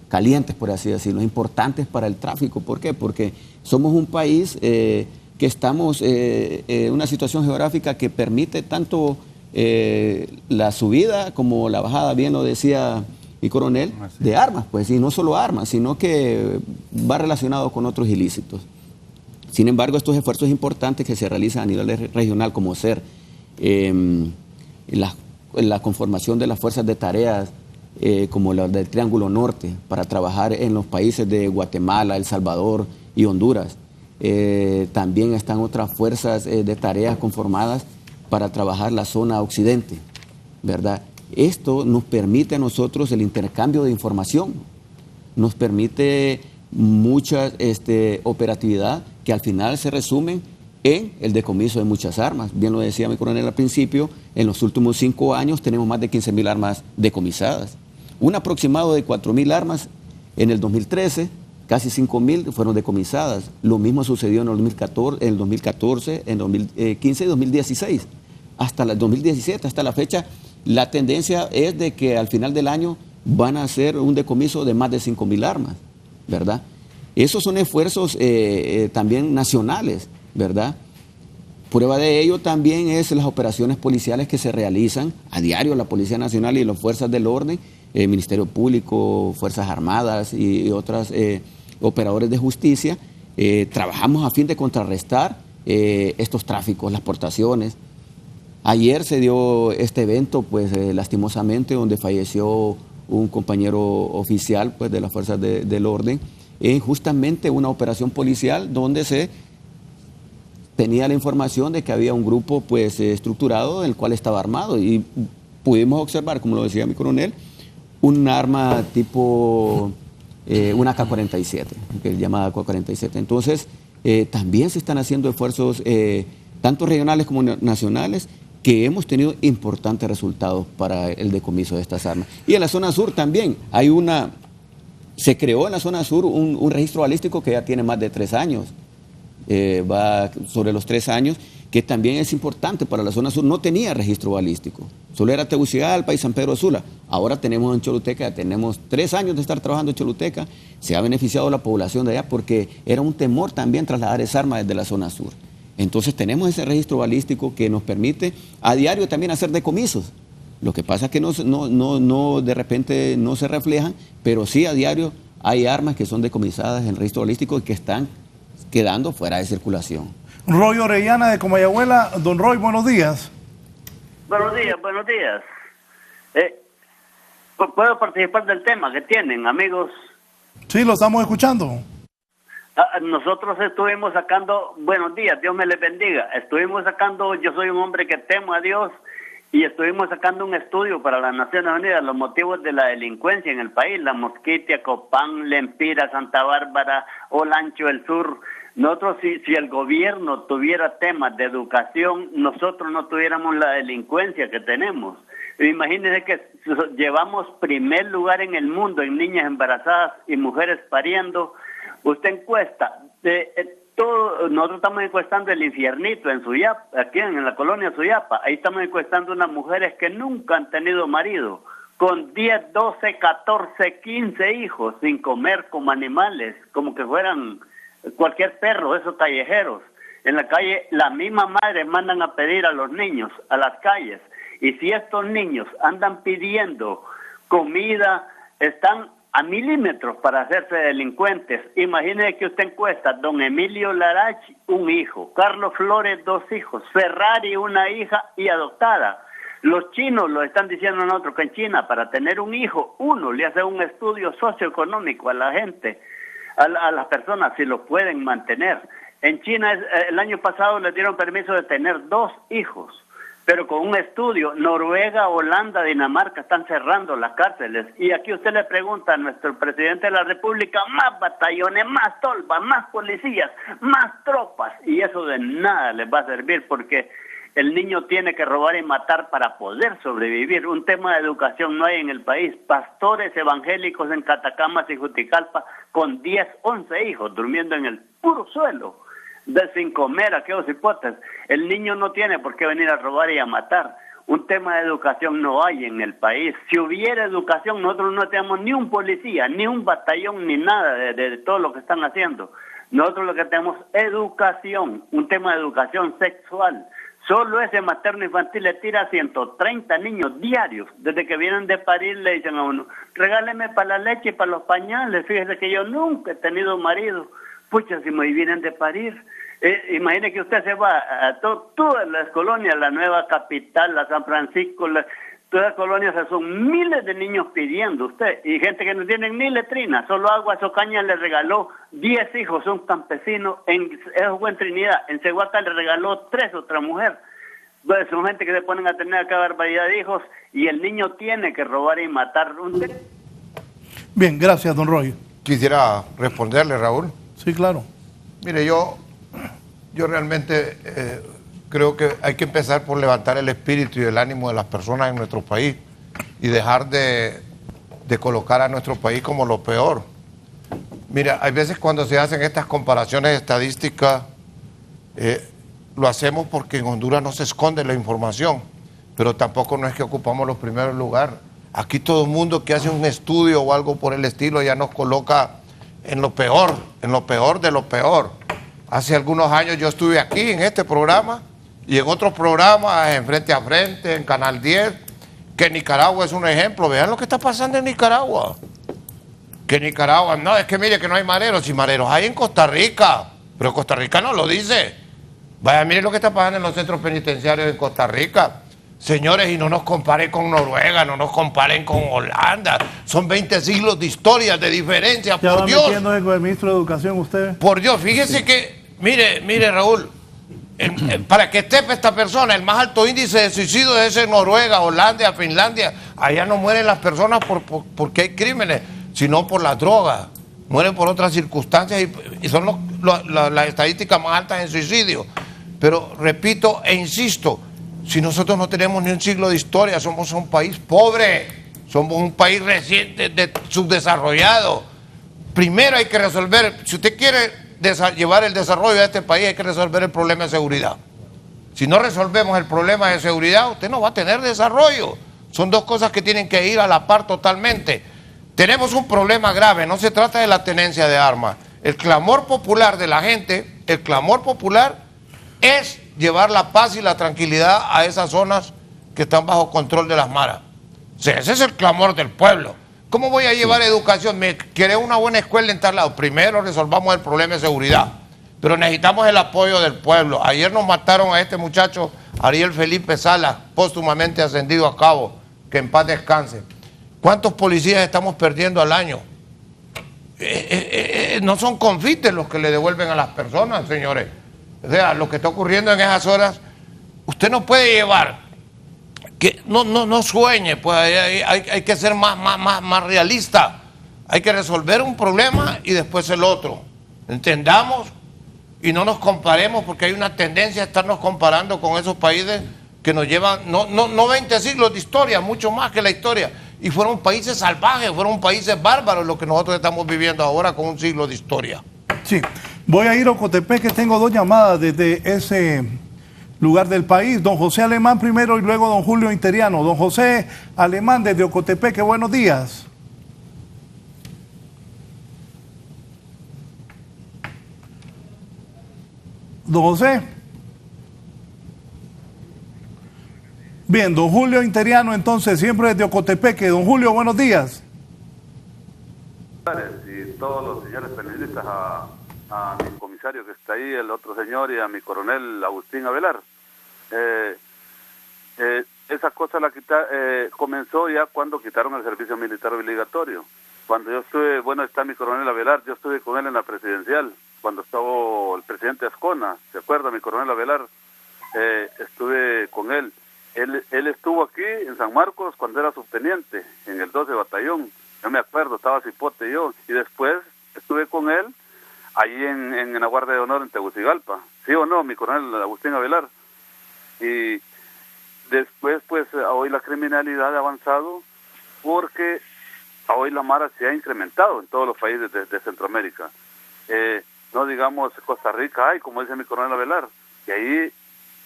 calientes, por así decirlo, importantes para el tráfico. ¿Por qué? Porque somos un país que estamos en una situación geográfica que permite tanto la subida como la bajada, bien lo decía mi coronel, de armas, pues, y no solo armas, sino que va relacionado con otros ilícitos. Sin embargo, estos esfuerzos importantes que se realizan a nivel regional, como ser la conformación de las fuerzas de tareas como la del Triángulo Norte para trabajar en los países de Guatemala, El Salvador y Honduras. También están otras fuerzas de tareas conformadas para trabajar la zona occidente, ¿verdad? Esto nos permite a nosotros el intercambio de información, nos permite mucha operatividad que al final se resumen en el decomiso de muchas armas. Bien lo decía mi coronel al principio, en los últimos 5 años tenemos más de 15.000 armas decomisadas. Un aproximado de 4.000 armas en el 2013, casi 5.000 fueron decomisadas. Lo mismo sucedió en el 2014, en 2015 y 2016. Hasta el 2017, hasta la fecha, la tendencia es de que al final del año van a hacer un decomiso de más de 5.000 armas, ¿verdad? Esos son esfuerzos también nacionales, ¿verdad? Prueba de ello también es las operaciones policiales que se realizan a diario, la Policía Nacional y las fuerzas del orden, Ministerio Público, Fuerzas Armadas y otros operadores de justicia. Trabajamos a fin de contrarrestar estos tráficos, las portaciones. Ayer se dio este evento, pues lastimosamente, donde falleció un compañero oficial pues, de las fuerzas del orden, en justamente una operación policial donde se tenía la información de que había un grupo pues estructurado el cual estaba armado y pudimos observar, como lo decía mi coronel, un arma tipo una AK-47, que es llamada AK-47. Entonces, también se están haciendo esfuerzos tanto regionales como nacionales, que hemos tenido importantes resultados para el decomiso de estas armas. Y en la zona sur también se creó en la zona sur un registro balístico que ya tiene más de 3 años, va sobre los 3 años, que también es importante para la zona sur. No tenía registro balístico, solo era Tegucigalpa y San Pedro Sula. Ahora tenemos en Choluteca, ya tenemos 3 años de estar trabajando en Choluteca, se ha beneficiado la población de allá porque era un temor también trasladar esa arma desde la zona sur. Entonces tenemos ese registro balístico que nos permite a diario también hacer decomisos. Lo que pasa es que no de repente no se reflejan, pero sí a diario hay armas que son decomisadas en el registro balístico y que están quedando fuera de circulación.
Roy Orellana de Comayagüela. Don Roy, buenos días.
Buenos días, buenos días. ¿Puedo participar del tema que tienen, amigos?
Sí, lo estamos escuchando.
Nosotros estuvimos sacando, buenos días, Dios me les bendiga. Estuvimos sacando, yo soy un hombre que temo a Dios, y estuvimos sacando un estudio para las Naciones Unidas, los motivos de la delincuencia en el país, La Mosquitia, Copán, Lempira, Santa Bárbara, Olancho, el Sur. Nosotros, si el gobierno tuviera temas de educación, nosotros no tuviéramos la delincuencia que tenemos. Imagínense que llevamos primer lugar en el mundo en niñas embarazadas y mujeres pariendo. Usted encuesta, nosotros estamos encuestando el infiernito en Suyapa, aquí en la colonia Suyapa. Ahí estamos encuestando unas mujeres que nunca han tenido marido, con 10, 12, 14, 15 hijos, sin comer como animales, como que fueran cualquier perro, esos callejeros. En la calle, la misma madre mandan a pedir a los niños a las calles. Y si estos niños andan pidiendo comida, están a milímetros para hacerse delincuentes. Imagínese que usted encuesta, don Emilio Larach, un hijo, Carlos Flores, 2 hijos, Ferrari, una hija y adoptada. Los chinos lo están diciendo a nosotros que en China para tener un hijo, uno le hace un estudio socioeconómico a la gente, a las personas, si lo pueden mantener. En China el año pasado les dieron permiso de tener 2 hijos. Pero con un estudio, Noruega, Holanda, Dinamarca están cerrando las cárceles. Y aquí usted le pregunta a nuestro presidente de la República, más batallones, más tolvas, más policías, más tropas. Y eso de nada les va a servir porque el niño tiene que robar y matar para poder sobrevivir. Un tema de educación no hay en el país. Pastores evangélicos en Catacamas y Juticalpa con 10, 11 hijos durmiendo en el puro suelo. Sin comer, aquellos hipotes. El niño no tiene por qué venir a robar y a matar. Un tema de educación no hay en el país. Si hubiera educación, nosotros no tenemos ni un policía, ni un batallón, ni nada de todo lo que están haciendo. Nosotros lo que tenemos es educación, un tema de educación sexual. Solo ese materno infantil le tira a 130 niños diarios. Desde que vienen de parir le dicen a uno, regáleme para la leche y para los pañales. Fíjese que yo nunca he tenido marido. Pucha, si me vienen de parir. Imagine que usted se va a todas las colonias, la nueva capital, la San Francisco, todas las colonias, son miles de niños pidiendo usted, y gente que no tienen ni letrina, solo agua. Socaña le regaló 10 hijos, un campesino, eso fue en Trinidad, en Cehuaca le regaló 3 otra mujer. Pues son gente que se ponen a tener acá barbaridad de hijos, y el niño tiene que robar y matar.
Bien, gracias, don Roy.
Quisiera responderle, Raúl.
Sí, claro.
Mire, yo realmente creo que hay que empezar por levantar el espíritu y el ánimo de las personas en nuestro país y dejar de colocar a nuestro país como lo peor. Mira, hay veces cuando se hacen estas comparaciones estadísticas, lo hacemos porque en Honduras no se esconde la información, pero tampoco no es que ocupamos los primeros lugares. Aquí todo el mundo que hace un estudio o algo por el estilo ya nos coloca en lo peor de lo peor. Hace algunos años yo estuve aquí en este programa y en otros programas, en Frente a Frente, en Canal 10, que Nicaragua es un ejemplo. Vean lo que está pasando en Nicaragua. Que Nicaragua, no, es que mire que no hay mareros, y mareros hay en Costa Rica, pero Costa Rica no lo dice. Vaya, mire lo que está pasando en los centros penitenciarios en Costa Rica. Señores, y no nos comparen con Noruega, no nos comparen con Holanda. Son 20 siglos de historia, de diferencia,
¿Ya
por
va
Dios.
metiendo con el ministro de Educación usted?
Por Dios, fíjese que, mire Raúl, Para que esté esta persona, el más alto índice de suicidio es en Noruega, Holanda, Finlandia. Allá no mueren las personas porque hay crímenes, sino por las drogas. Mueren por otras circunstancias y son las estadísticas más altas en suicidio. Pero repito e insisto, si nosotros no tenemos ni un siglo de historia, somos un país pobre, somos un país reciente, subdesarrollado. Primero hay que resolver, si usted quiere llevar el desarrollo de este país, hay que resolver el problema de seguridad. Si no resolvemos el problema de seguridad, usted no va a tener desarrollo. Son dos cosas que tienen que ir a la par totalmente. Tenemos un problema grave, no se trata de la tenencia de armas. El clamor popular de la gente, el clamor popular es llevar la paz y la tranquilidad a esas zonas que están bajo control de las maras. O sea, ese es el clamor del pueblo. ¿Cómo voy a llevar educación? ¿Me quiere una buena escuela en tal lado? Primero resolvamos el problema de seguridad, pero necesitamos el apoyo del pueblo. Ayer nos mataron a este muchacho, Ariel Felipe Salas, póstumamente ascendido a cabo, que en paz descanse. ¿Cuántos policías estamos perdiendo al año? No son confites los que le devuelven a las personas, señores. O sea, lo que está ocurriendo en esas horas, usted no puede llevar, que no sueñe, pues hay que ser más realista. Hay que resolver un problema y después el otro. Entendamos y no nos comparemos, porque hay una tendencia a estarnos comparando con esos países que nos llevan, no 20 siglos de historia, mucho más que la historia. Y fueron países salvajes, fueron países bárbaros lo que nosotros estamos viviendo ahora con un siglo de historia.
Sí, voy a ir a Ocotepeque, tengo dos llamadas desde ese lugar del país. Don José Alemán primero y luego don Julio Interiano. Don José Alemán desde Ocotepeque, buenos días. Don José. Bien, don Julio Interiano entonces, siempre desde Ocotepeque. Don Julio, buenos días.
Y todos los señores periodistas, a mi comisario que está ahí, el otro señor, y a mi coronel Agustín Avelar. Esa cosa comenzó ya cuando quitaron el servicio militar obligatorio. Cuando yo estuve, bueno, está mi coronel Avelar, yo estuve con él en la presidencial, cuando estaba el presidente Ascona, ¿se acuerda? Mi coronel Avelar, estuve con él. Él estuvo aquí en San Marcos cuando era subteniente, en el 12 batallón. Yo me acuerdo, estaba Cipote y yo. Y después estuve con él ahí en la Guardia de Honor en Tegucigalpa. ¿Sí o no, mi coronel Agustín Avelar? Y después, pues, hoy la criminalidad ha avanzado porque hoy la mara se ha incrementado en todos los países de Centroamérica. No digamos Costa Rica, hay, como dice mi coronel Avelar, y ahí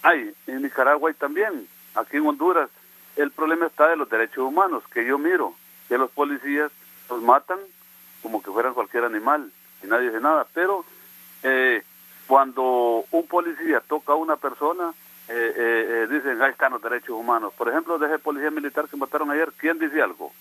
hay, en Nicaragua hay también. Aquí en Honduras, el problema está de los derechos humanos, que yo miro, que los policías los matan como que fueran cualquier animal, y nadie dice nada, pero cuando un policía toca a una persona, dicen, ahí están los derechos humanos. Por ejemplo, de ese policía militar que mataron ayer, ¿quién dice algo?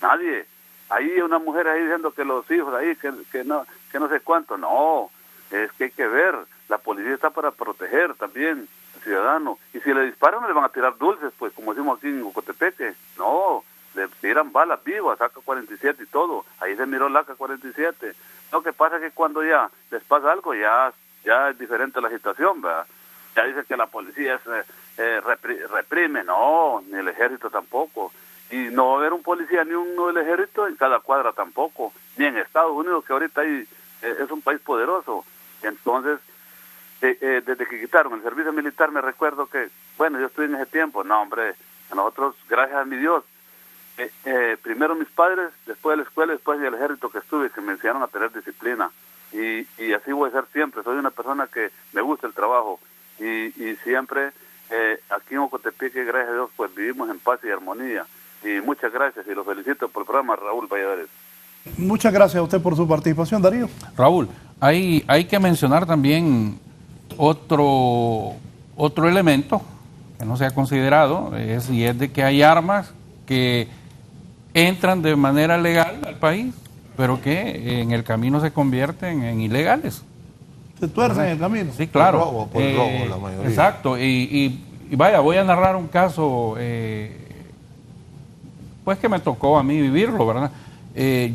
Nadie. Ahí una mujer ahí diciendo que los hijos ahí, que no sé cuánto. No, es que hay que ver, la policía está para proteger también ciudadano, y si le disparan no le van a tirar dulces, pues como decimos aquí en Ocotepeque, no, le tiran balas vivas, AK-47 y todo, ahí se miró la AK-47. Lo que pasa es que cuando ya les pasa algo, ya es diferente la situación, ¿verdad? Ya dicen que la policía reprime, no, ni el ejército tampoco, y no va a haber un policía ni uno del ejército en cada cuadra tampoco, ni en Estados Unidos, que ahorita ahí es un país poderoso. Entonces, desde que quitaron el servicio militar, me recuerdo que, bueno, yo estuve en ese tiempo, no hombre, a nosotros, gracias a mi Dios, primero mis padres, después de la escuela, después del ejército que estuve, que me enseñaron a tener disciplina, y así voy a ser siempre. Soy una persona que me gusta el trabajo, y siempre aquí en Ocotepeque, gracias a Dios, pues vivimos en paz y armonía, y muchas gracias, y los felicito por el programa, Raúl Valladares.
Muchas gracias a usted por su participación, Darío.
Raúl, hay que mencionar también otro elemento que no se ha considerado, y es de que hay armas que entran de manera legal al país, pero que en el camino se convierten en ilegales.
Se tuercen en el camino.
Sí, claro.
Por robo, la mayoría.
Exacto, y vaya, voy a narrar un caso, pues que me tocó a mí vivirlo, ¿verdad?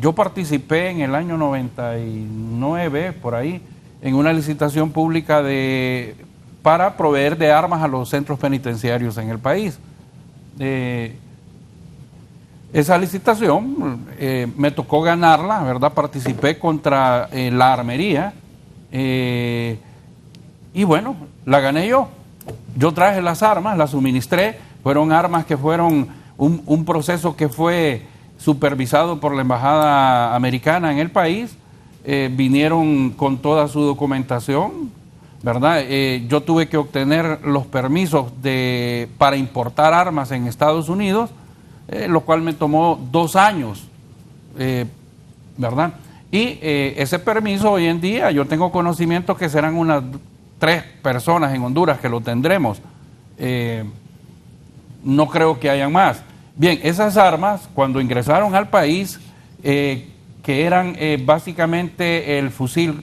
Yo participé en el año 99, por ahí, en una licitación pública de para proveer de armas a los centros penitenciarios en el país. Esa licitación me tocó ganarla, ¿verdad? Participé contra la armería y bueno, la gané yo. Yo traje las armas, las suministré, fueron armas que fueron un proceso que fue supervisado por la Embajada Americana en el país, vinieron con toda su documentación, ¿verdad? Yo tuve que obtener los permisos para importar armas en Estados Unidos, lo cual me tomó 2 años, ¿verdad? Y ese permiso hoy en día, yo tengo conocimiento que serán unas 3 personas en Honduras que lo tendremos. No creo que hayan más. Bien, esas armas, cuando ingresaron al país, que eran básicamente el fusil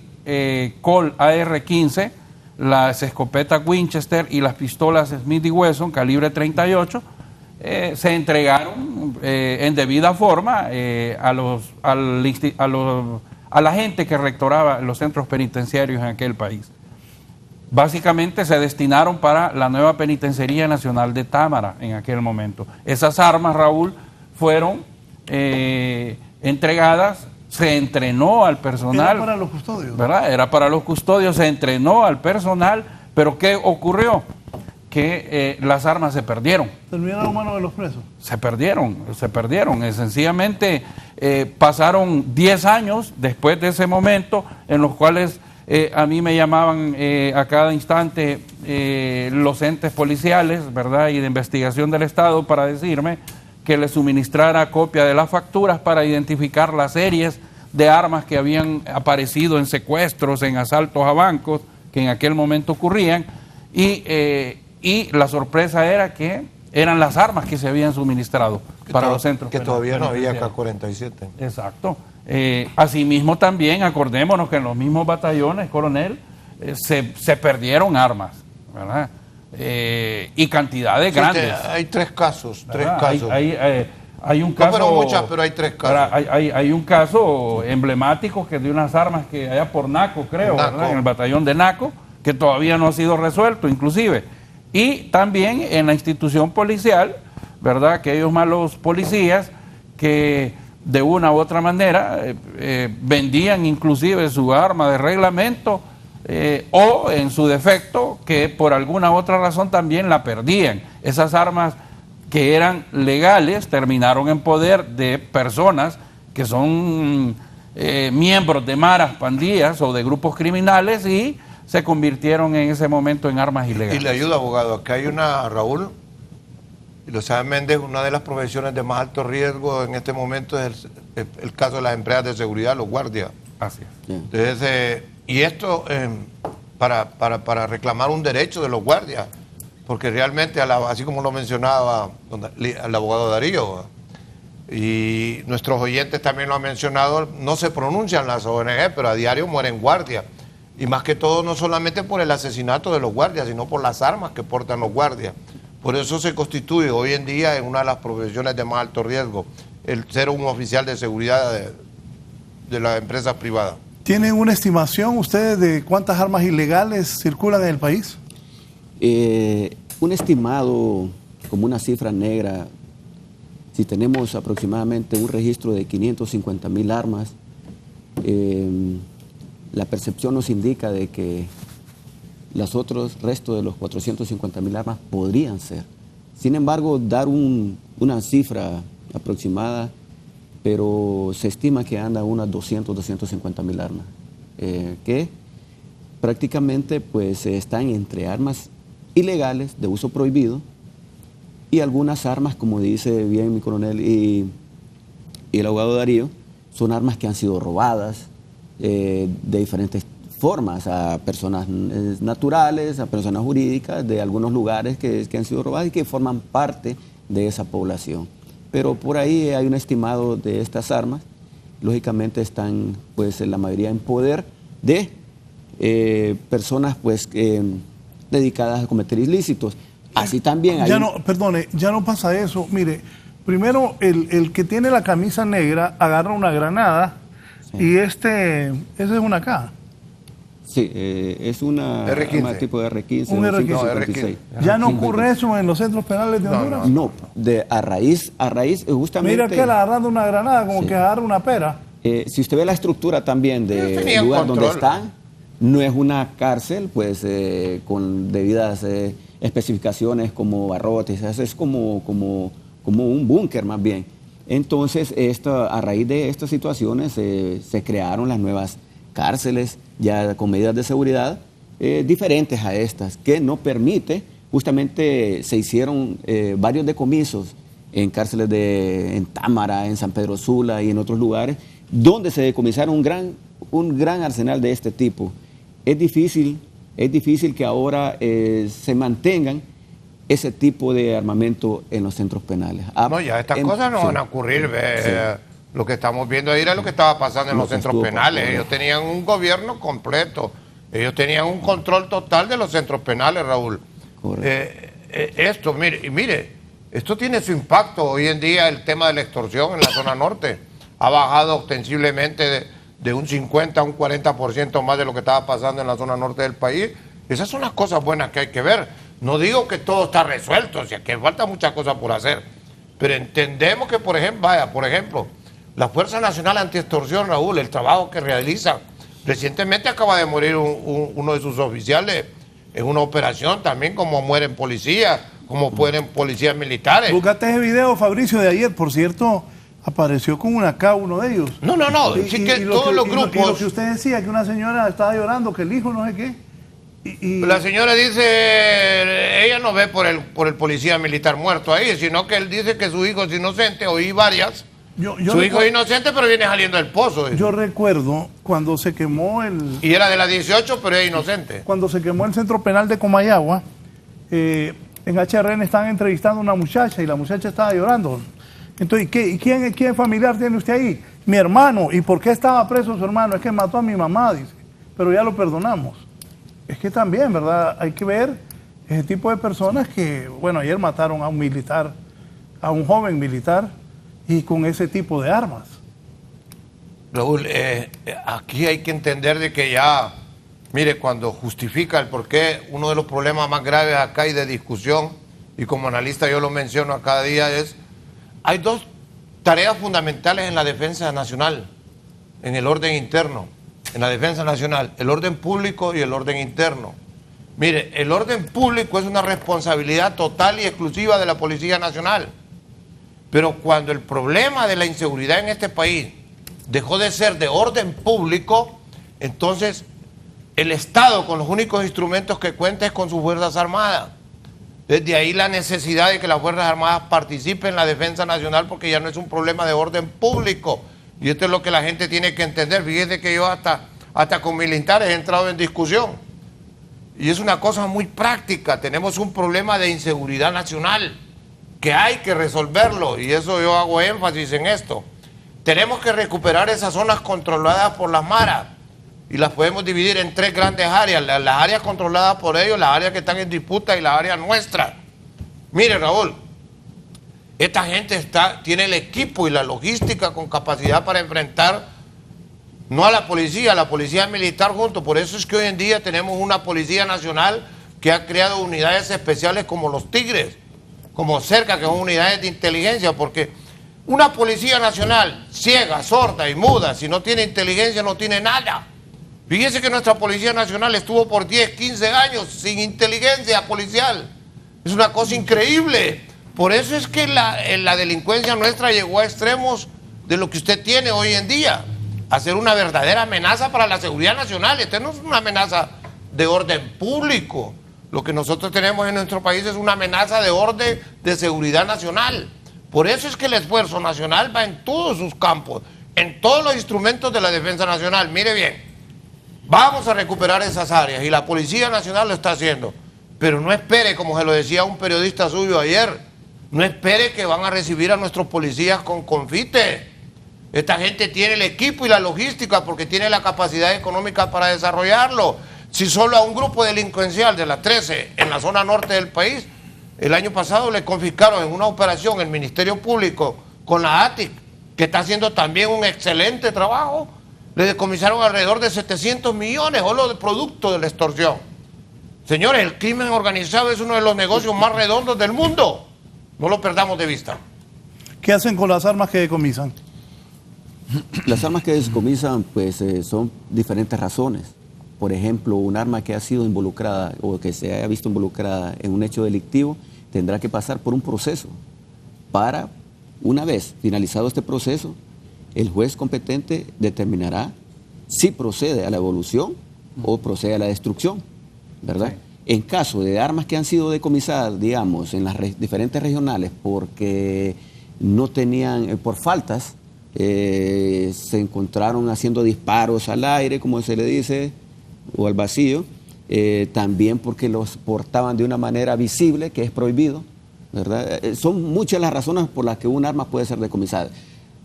Colt AR-15, las escopetas Winchester y las pistolas Smith & Wesson calibre 38, se entregaron en debida forma a la gente que rectoraba los centros penitenciarios en aquel país. Básicamente se destinaron para la nueva Penitenciaría Nacional de Támara en aquel momento. Esas armas, Raúl, fueron entregadas, se entrenó al personal.
Era para los custodios,
¿verdad? Era para los custodios, se entrenó al personal, pero ¿qué ocurrió? Que las armas se perdieron.
¿Terminaron en manos de los presos?
Se perdieron. Sencillamente pasaron 10 años después de ese momento en los cuales a mí me llamaban a cada instante los entes policiales, ¿verdad? Y de investigación del Estado para decirme que les suministrara copia de las facturas para identificar las series de armas que habían aparecido en secuestros, en asaltos a bancos que en aquel momento ocurrían, y la sorpresa era que eran las armas que se habían suministrado para los centros.
Que todavía no había K-47.
Exacto. Asimismo también, acordémonos que en los mismos batallones, coronel, se perdieron armas, ¿verdad? Y cantidades grandes.
Hay 3 casos.
Hay un caso,
no fueron muchas, pero hay 3 casos.
Hay un caso emblemático que de unas armas que allá por Naco, creo, ¿verdad? En el batallón de Naco, que todavía no ha sido resuelto, inclusive. Y también en la institución policial, ¿verdad? Aquellos malos policías que de una u otra manera vendían inclusive su arma de reglamento o en su defecto que por alguna otra razón también la perdían. Esas armas que eran legales terminaron en poder de personas que son miembros de maras, pandillas o de grupos criminales y se convirtieron en ese momento en armas ilegales.
Y le ayuda, abogado. Acá hay Raúl, y lo sabe Méndez, una de las profesiones de más alto riesgo en este momento es el caso de las empresas de seguridad, los guardias.
Así es.
Entonces, y esto para reclamar un derecho de los guardias, porque realmente, así como lo mencionaba el abogado Darío, y nuestros oyentes también lo han mencionado, no se pronuncian las ONG, pero a diario mueren guardias. Y más que todo, no solamente por el asesinato de los guardias, sino por las armas que portan los guardias. Por eso se constituye hoy en día en una de las profesiones de más alto riesgo, el ser un oficial de seguridad de las empresas privadas.
¿Tienen una estimación ustedes de cuántas armas ilegales circulan en el país?
Un estimado, como una cifra negra, si tenemos aproximadamente un registro de 550,000 armas, la percepción nos indica de que los otros restos de los 450,000 armas podrían ser. Sin embargo, dar una cifra aproximada, pero se estima que anda unas 250,000 armas, que prácticamente pues están entre armas ilegales de uso prohibido y algunas armas, como dice bien mi coronel y el abogado Darío, son armas que han sido robadas de diferentes formas a personas naturales, a personas jurídicas de algunos lugares que han sido robadas y que forman parte de esa población. Pero por ahí hay un estimado de estas armas, lógicamente están pues en la mayoría en poder de personas pues dedicadas a cometer ilícitos. Así también hay...
Ya no pasa eso. Mire, primero el que tiene la camisa negra agarra una granada, sí, y ese es una AK.
Sí, es una
R15.
arma tipo de R15.
Un R15.
556.
¿Ya no ocurre eso en los centros penales de Honduras?
No, a raíz, justamente...
Mira que agarrando una granada, como que agarra una pera.
Si usted ve la estructura también del lugar donde están, no es una cárcel, pues con debidas especificaciones como barrotes, es como un búnker más bien. Entonces, a raíz de estas situaciones se crearon las nuevas cárceles, ya con medidas de seguridad diferentes a estas, que no permite, justamente se hicieron varios decomisos en cárceles en Támara, en San Pedro Sula y en otros lugares, donde se decomisaron un gran arsenal de este tipo. Es difícil que ahora se mantengan ese tipo de armamento en los centros penales.
No, ya estas cosas no van a ocurrir. Lo que estamos viendo ahí era lo que estaba pasando en los centros penales. Ellos tenían un gobierno completo. Ellos tenían un control total de los centros penales, Raúl. Esto, mire, esto tiene su impacto. Hoy en día el tema de la extorsión en la zona norte ha bajado ostensiblemente de un 50 a un 40% más de lo que estaba pasando en la zona norte del país. Esas son las cosas buenas que hay que ver. No digo que todo está resuelto, o sea, que falta muchas cosas por hacer. Pero entendemos que, por ejemplo, la Fuerza Nacional Antiextorsión, Raúl, el trabajo que realiza. Recientemente acaba de morir uno de sus oficiales en una operación también, como mueren policías, como mueren policías militares.
Búscate ese video, Fabricio, de ayer, por cierto, apareció con una K uno de ellos.
No. Sí que todos los grupos...
Y lo que usted decía, que una señora estaba llorando, que el hijo no sé qué.
La señora dice, ella no ve por el policía militar muerto ahí, sino que él dice que su hijo es inocente, oí varias. Su hijo es inocente, pero viene saliendo del pozo. Dice.
Yo recuerdo cuando se quemó
Y era de la 18, pero es inocente.
Cuando se quemó el centro penal de Comayagua, en HRN estaban entrevistando a una muchacha y la muchacha estaba llorando. Entonces, ¿quién familiar tiene usted ahí? Mi hermano. ¿Y por qué estaba preso su hermano? Es que mató a mi mamá, dice. Pero ya lo perdonamos. Es que también, ¿verdad? Hay que ver ese tipo de personas que, bueno, ayer mataron a un militar, a un joven militar, y con ese tipo de armas.
Raúl, aquí hay que entender de que ya, mire, cuando justifica el porqué, uno de los problemas más graves acá y de discusión, y como analista yo lo menciono a cada día, hay dos tareas fundamentales en la defensa nacional, en el orden interno. En la defensa nacional, el orden público y el orden interno. Mire, el orden público es una responsabilidad total y exclusiva de la Policía Nacional. Pero cuando el problema de la inseguridad en este país dejó de ser de orden público, entonces el Estado con los únicos instrumentos que cuenta es con sus Fuerzas Armadas. Desde ahí la necesidad de que las Fuerzas Armadas participen en la defensa nacional, porque ya no es un problema de orden público. Y esto es lo que la gente tiene que entender. Fíjese que yo hasta con militares he entrado en discusión. Y es una cosa muy práctica. Tenemos un problema de inseguridad nacional que hay que resolverlo. Y eso yo hago énfasis en esto. Tenemos que recuperar esas zonas controladas por las maras. Y las podemos dividir en tres grandes áreas. Las áreas controladas por ellos, las áreas que están en disputa y las áreas nuestras. Mire, Raúl. Esta gente tiene el equipo y la logística con capacidad para enfrentar no a la policía militar junto. Por eso es que hoy en día tenemos una Policía Nacional que ha creado unidades especiales como los Tigres, como Cerca, que son unidades de inteligencia, porque una Policía Nacional ciega, sorda y muda, si no tiene inteligencia no tiene nada. Fíjese que nuestra Policía Nacional estuvo por 10, 15 años sin inteligencia policial. Es una cosa increíble. Por eso es que la delincuencia nuestra llegó a extremos de lo que usted tiene hoy en día, a ser una verdadera amenaza para la seguridad nacional. Esta no es una amenaza de orden público. Lo que nosotros tenemos en nuestro país es una amenaza de orden de seguridad nacional. Por eso es que el esfuerzo nacional va en todos sus campos, en todos los instrumentos de la defensa nacional. Mire bien, vamos a recuperar esas áreas y la Policía Nacional lo está haciendo. Pero no espere, como se lo decía un periodista suyo ayer, no espere que van a recibir a nuestros policías con confite. Esta gente tiene el equipo y la logística porque tiene la capacidad económica para desarrollarlo. Si solo a un grupo delincuencial de las 13 en la zona norte del país, el año pasado le confiscaron en una operación el Ministerio Público con la ATIC, que está haciendo también un excelente trabajo, Le decomisaron alrededor de 700 millones, solo de producto de la extorsión. Señores, el crimen organizado es uno de los negocios más redondos del mundo. No lo perdamos de vista.
¿Qué hacen con las armas que decomisan?
Las armas que decomisan pues son diferentes razones. Por ejemplo, un arma que ha sido involucrada o que se haya visto involucrada en un hecho delictivo tendrá que pasar por un proceso para, una vez finalizado este proceso, el juez competente determinará si procede a la evolución o procede a la destrucción, ¿verdad? Sí. En caso de armas que han sido decomisadas, digamos, en las diferentes regionales porque no tenían, por faltas, se encontraron haciendo disparos al aire, como se le dice, o al vacío, también porque los portaban de una manera visible, que es prohibido, ¿verdad? Son muchas las razones por las que un arma puede ser decomisada.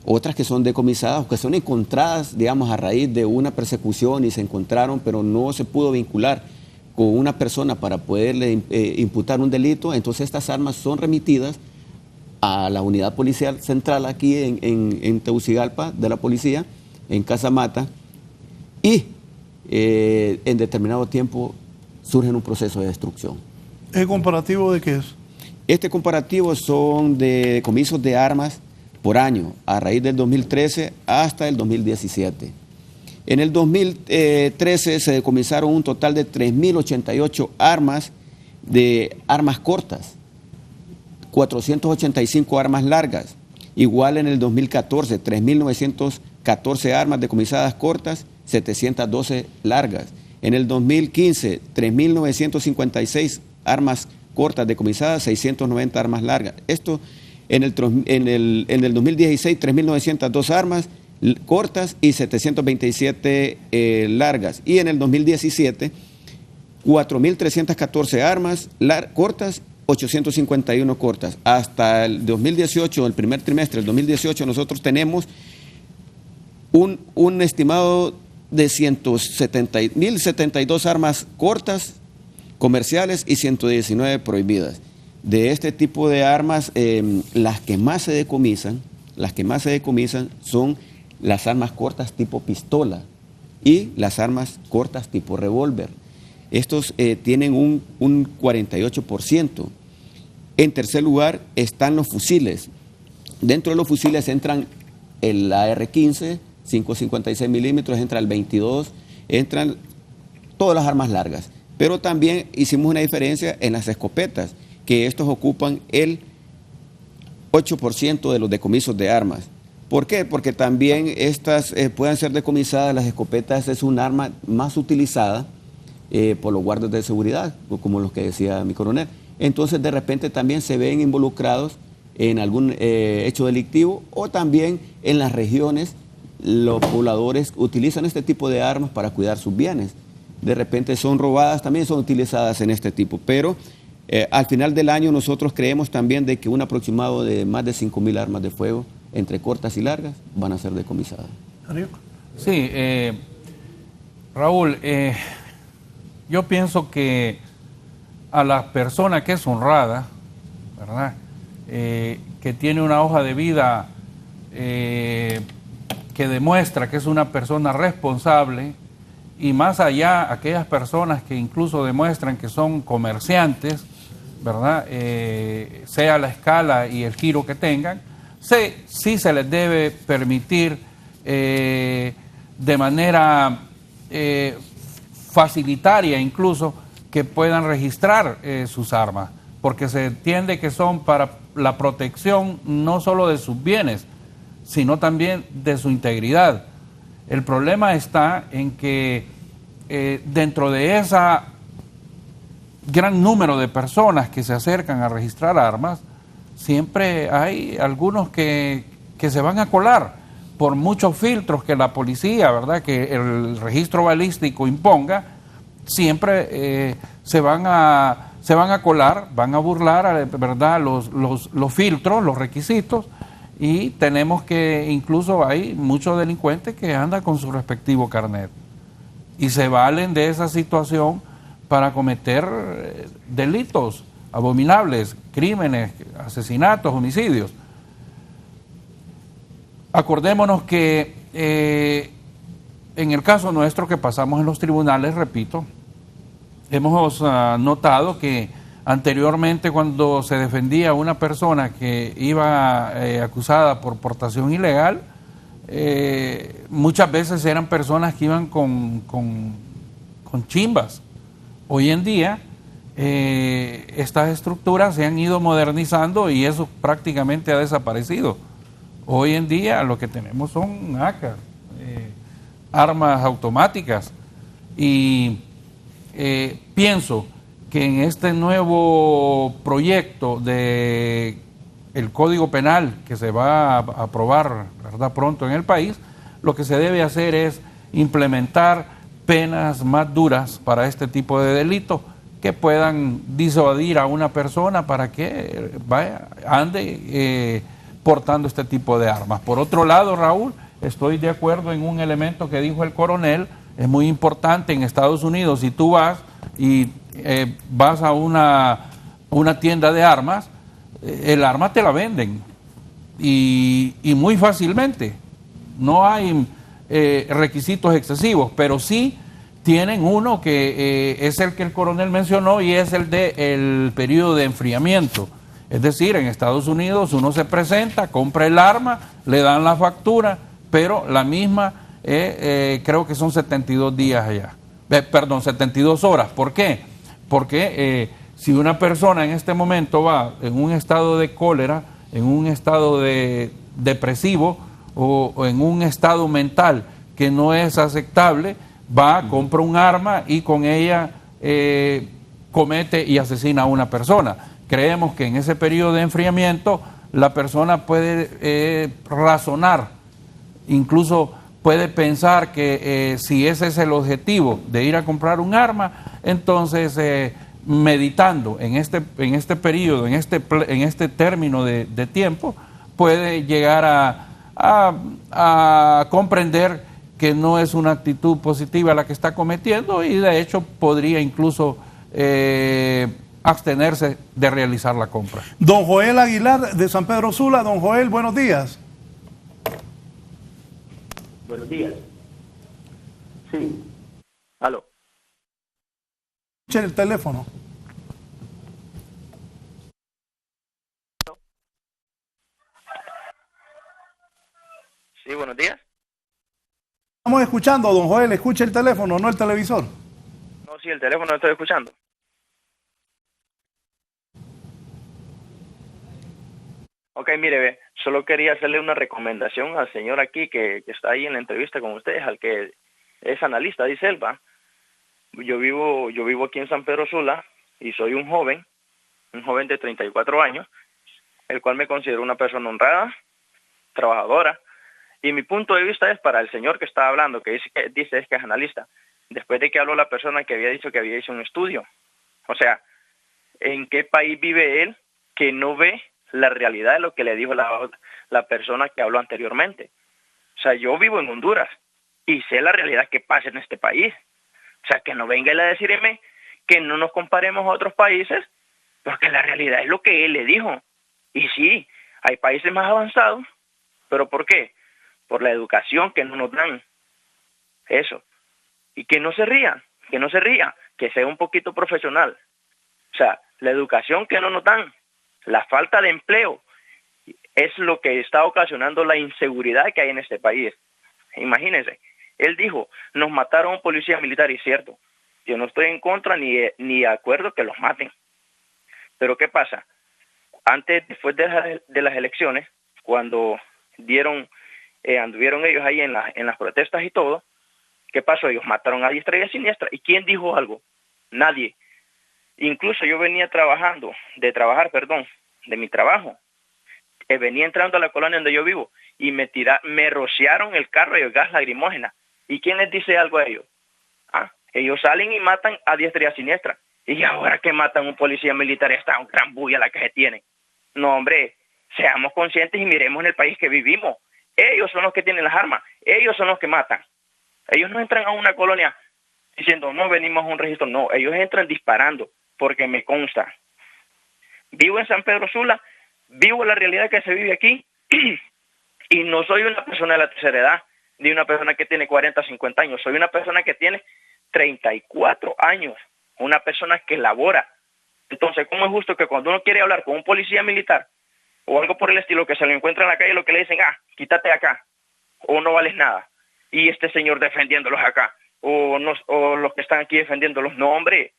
Otras que son decomisadas o que son encontradas, digamos, a raíz de una persecución y se encontraron, pero no se pudo vincular con una persona para poderle imputar un delito, entonces estas armas son remitidas a la unidad policial central aquí en Tegucigalpa, de la policía, en Casamata, y en determinado tiempo surge un proceso de destrucción.
¿El comparativo de qué es?
Este comparativo son de decomisos de armas por año, a raíz del 2013 hasta el 2017. En el 2013 se decomisaron un total de 3.088 armas, de armas cortas, 485 armas largas. Igual en el 2014, 3.914 armas decomisadas cortas, 712 largas. En el 2015, 3.956 armas cortas decomisadas, 690 armas largas. Esto en el 2016, 3.902 armas cortas y 727 largas. Y en el 2017, 4.314 armas cortas, 851 cortas. Hasta el 2018, el primer trimestre del 2018, nosotros tenemos un estimado de 1.072 armas cortas comerciales y 119 prohibidas. De este tipo de armas, las que más se decomisan son las armas cortas tipo pistola y las armas cortas tipo revólver. Estos tienen un 48%. En tercer lugar están los fusiles. Dentro de los fusiles entran el AR-15, 5.56 milímetros, entra el 22, entran todas las armas largas. Pero también hicimos una diferencia en las escopetas, que estos ocupan el 8% de los decomisos de armas. ¿Por qué? Porque también estas pueden ser decomisadas. Las escopetas es un arma más utilizada por los guardias de seguridad, como los que decía mi coronel. Entonces de repente también se ven involucrados en algún hecho delictivo, o también en las regiones los pobladores utilizan este tipo de armas para cuidar sus bienes. De repente son robadas, también son utilizadas en este tipo, pero al final del año nosotros creemos también de que un aproximado de más de 5.000 armas de fuego, entre cortas y largas, van a ser decomisadas.
Sí, Raúl, yo pienso que a la persona que es honrada, ¿verdad? Que tiene una hoja de vida que demuestra que es una persona responsable, y más allá aquellas personas que incluso demuestran que son comerciantes, ¿verdad? Sea la escala y el giro que tengan, sí se les debe permitir de manera facilitaria incluso que puedan registrar sus armas, porque se entiende que son para la protección no solo de sus bienes, sino también de su integridad. El problema está en que dentro de esa gran número de personas que se acercan a registrar armas, siempre hay algunos que se van a colar por muchos filtros que la policía, ¿verdad?, que el registro balístico imponga. Siempre se van a colar, van a burlar, ¿verdad?, los filtros, los requisitos, y tenemos que, incluso hay muchos delincuentes que andan con su respectivo carnet y se valen de esa situación para cometer delitos abominables, crímenes, asesinatos, homicidios. Acordémonos que en el caso nuestro que pasamos en los tribunales, repito, hemos notado que anteriormente cuando se defendía a una persona que iba acusada por portación ilegal, muchas veces eran personas que iban con chimbas. Hoy en día estas estructuras se han ido modernizando y eso prácticamente ha desaparecido. Hoy en día lo que tenemos son ACA, armas automáticas, y pienso que en este nuevo proyecto de el Código Penal que se va a aprobar, ¿verdad?, pronto en el país, lo que se debe hacer es implementar penas más duras para este tipo de delitos que puedan disuadir a una persona para que ande portando este tipo de armas. Por otro lado, Raúl, estoy de acuerdo en un elemento que dijo el coronel. Es muy importante en Estados Unidos, si tú vas y vas a una tienda de armas, el arma te la venden y muy fácilmente. No hay requisitos excesivos, pero sí tienen uno que es el que el coronel mencionó, y es el del periodo de enfriamiento. Es decir, en Estados Unidos uno se presenta, compra el arma, le dan la factura, pero la misma creo que son 72 días allá. 72 horas. ¿Por qué? Porque si una persona en este momento va en un estado de cólera, en un estado depresivo o en un estado mental que no es aceptable, va, compra un arma y con ella comete y asesina a una persona. Creemos que en ese periodo de enfriamiento la persona puede razonar, incluso puede pensar que si ese es el objetivo de ir a comprar un arma, entonces meditando en este periodo, en este término de tiempo, puede llegar a comprender que no es una actitud positiva la que está cometiendo, y de hecho podría incluso abstenerse de realizar la compra.
Don Joel Aguilar de San Pedro Sula. Don Joel, buenos días.
Buenos días. Sí. Aló.
Escuche el teléfono.
Sí, buenos días.
Estamos escuchando, don Joel, escuche el teléfono, no el televisor.
No, sí, el teléfono lo estoy escuchando. Ok, mire, ve, solo quería hacerle una recomendación al señor aquí que está ahí en la entrevista con ustedes, al que es analista, dice él, va. Yo vivo aquí en San Pedro Sula y soy un joven de 34 años, el cual me considero una persona honrada, trabajadora. Y mi punto de vista es para el señor que está hablando, que dice es que es analista, después de que habló la persona que había dicho que había hecho un estudio. O sea, ¿en qué país vive él que no ve la realidad de lo que le dijo la persona que habló anteriormente? O sea, yo vivo en Honduras y sé la realidad que pasa en este país. O sea, que no venga él a decirme que no nos comparemos a otros países, porque la realidad es lo que él le dijo. Y sí, hay países más avanzados, pero ¿por qué? Por la educación que no nos dan. Eso. Y que no se ría, que sea un poquito profesional. O sea, la educación que no nos dan, la falta de empleo, es lo que está ocasionando la inseguridad que hay en este país. Imagínense, él dijo, nos mataron a un policía militar, y es cierto, yo no estoy en contra ni de acuerdo que los maten. Pero ¿qué pasa? Después de las elecciones, cuando anduvieron ellos ahí en las protestas y todo, ¿qué pasó? Ellos mataron a diestra y a siniestra. ¿Y quién dijo algo? Nadie. Incluso yo venía de mi trabajo, venía entrando a la colonia donde yo vivo y me rociaron el carro y el gas lacrimógena. ¿Y quién les dice algo a ellos? Ellos salen y matan a diestra y a siniestra. Y ahora que matan a un policía militar, está un gran bulla la que se tiene. No, hombre, seamos conscientes y miremos en el país que vivimos. Ellos son los que tienen las armas, ellos son los que matan. Ellos no entran a una colonia diciendo, no, venimos a un registro. No, ellos entran disparando, porque me consta. Vivo en San Pedro Sula, vivo la realidad que se vive aquí, y no soy una persona de la tercera edad. de una persona que tiene 40, 50 años. Soy una persona que tiene 34 años, una persona que labora. Entonces, ¿cómo es justo que cuando uno quiere hablar con un policía militar o algo por el estilo, que se lo encuentra en la calle, lo que le dicen, quítate acá, o no vales nada, y este señor defendiéndolos acá, o los que están aquí defendiéndolos? No, hombre,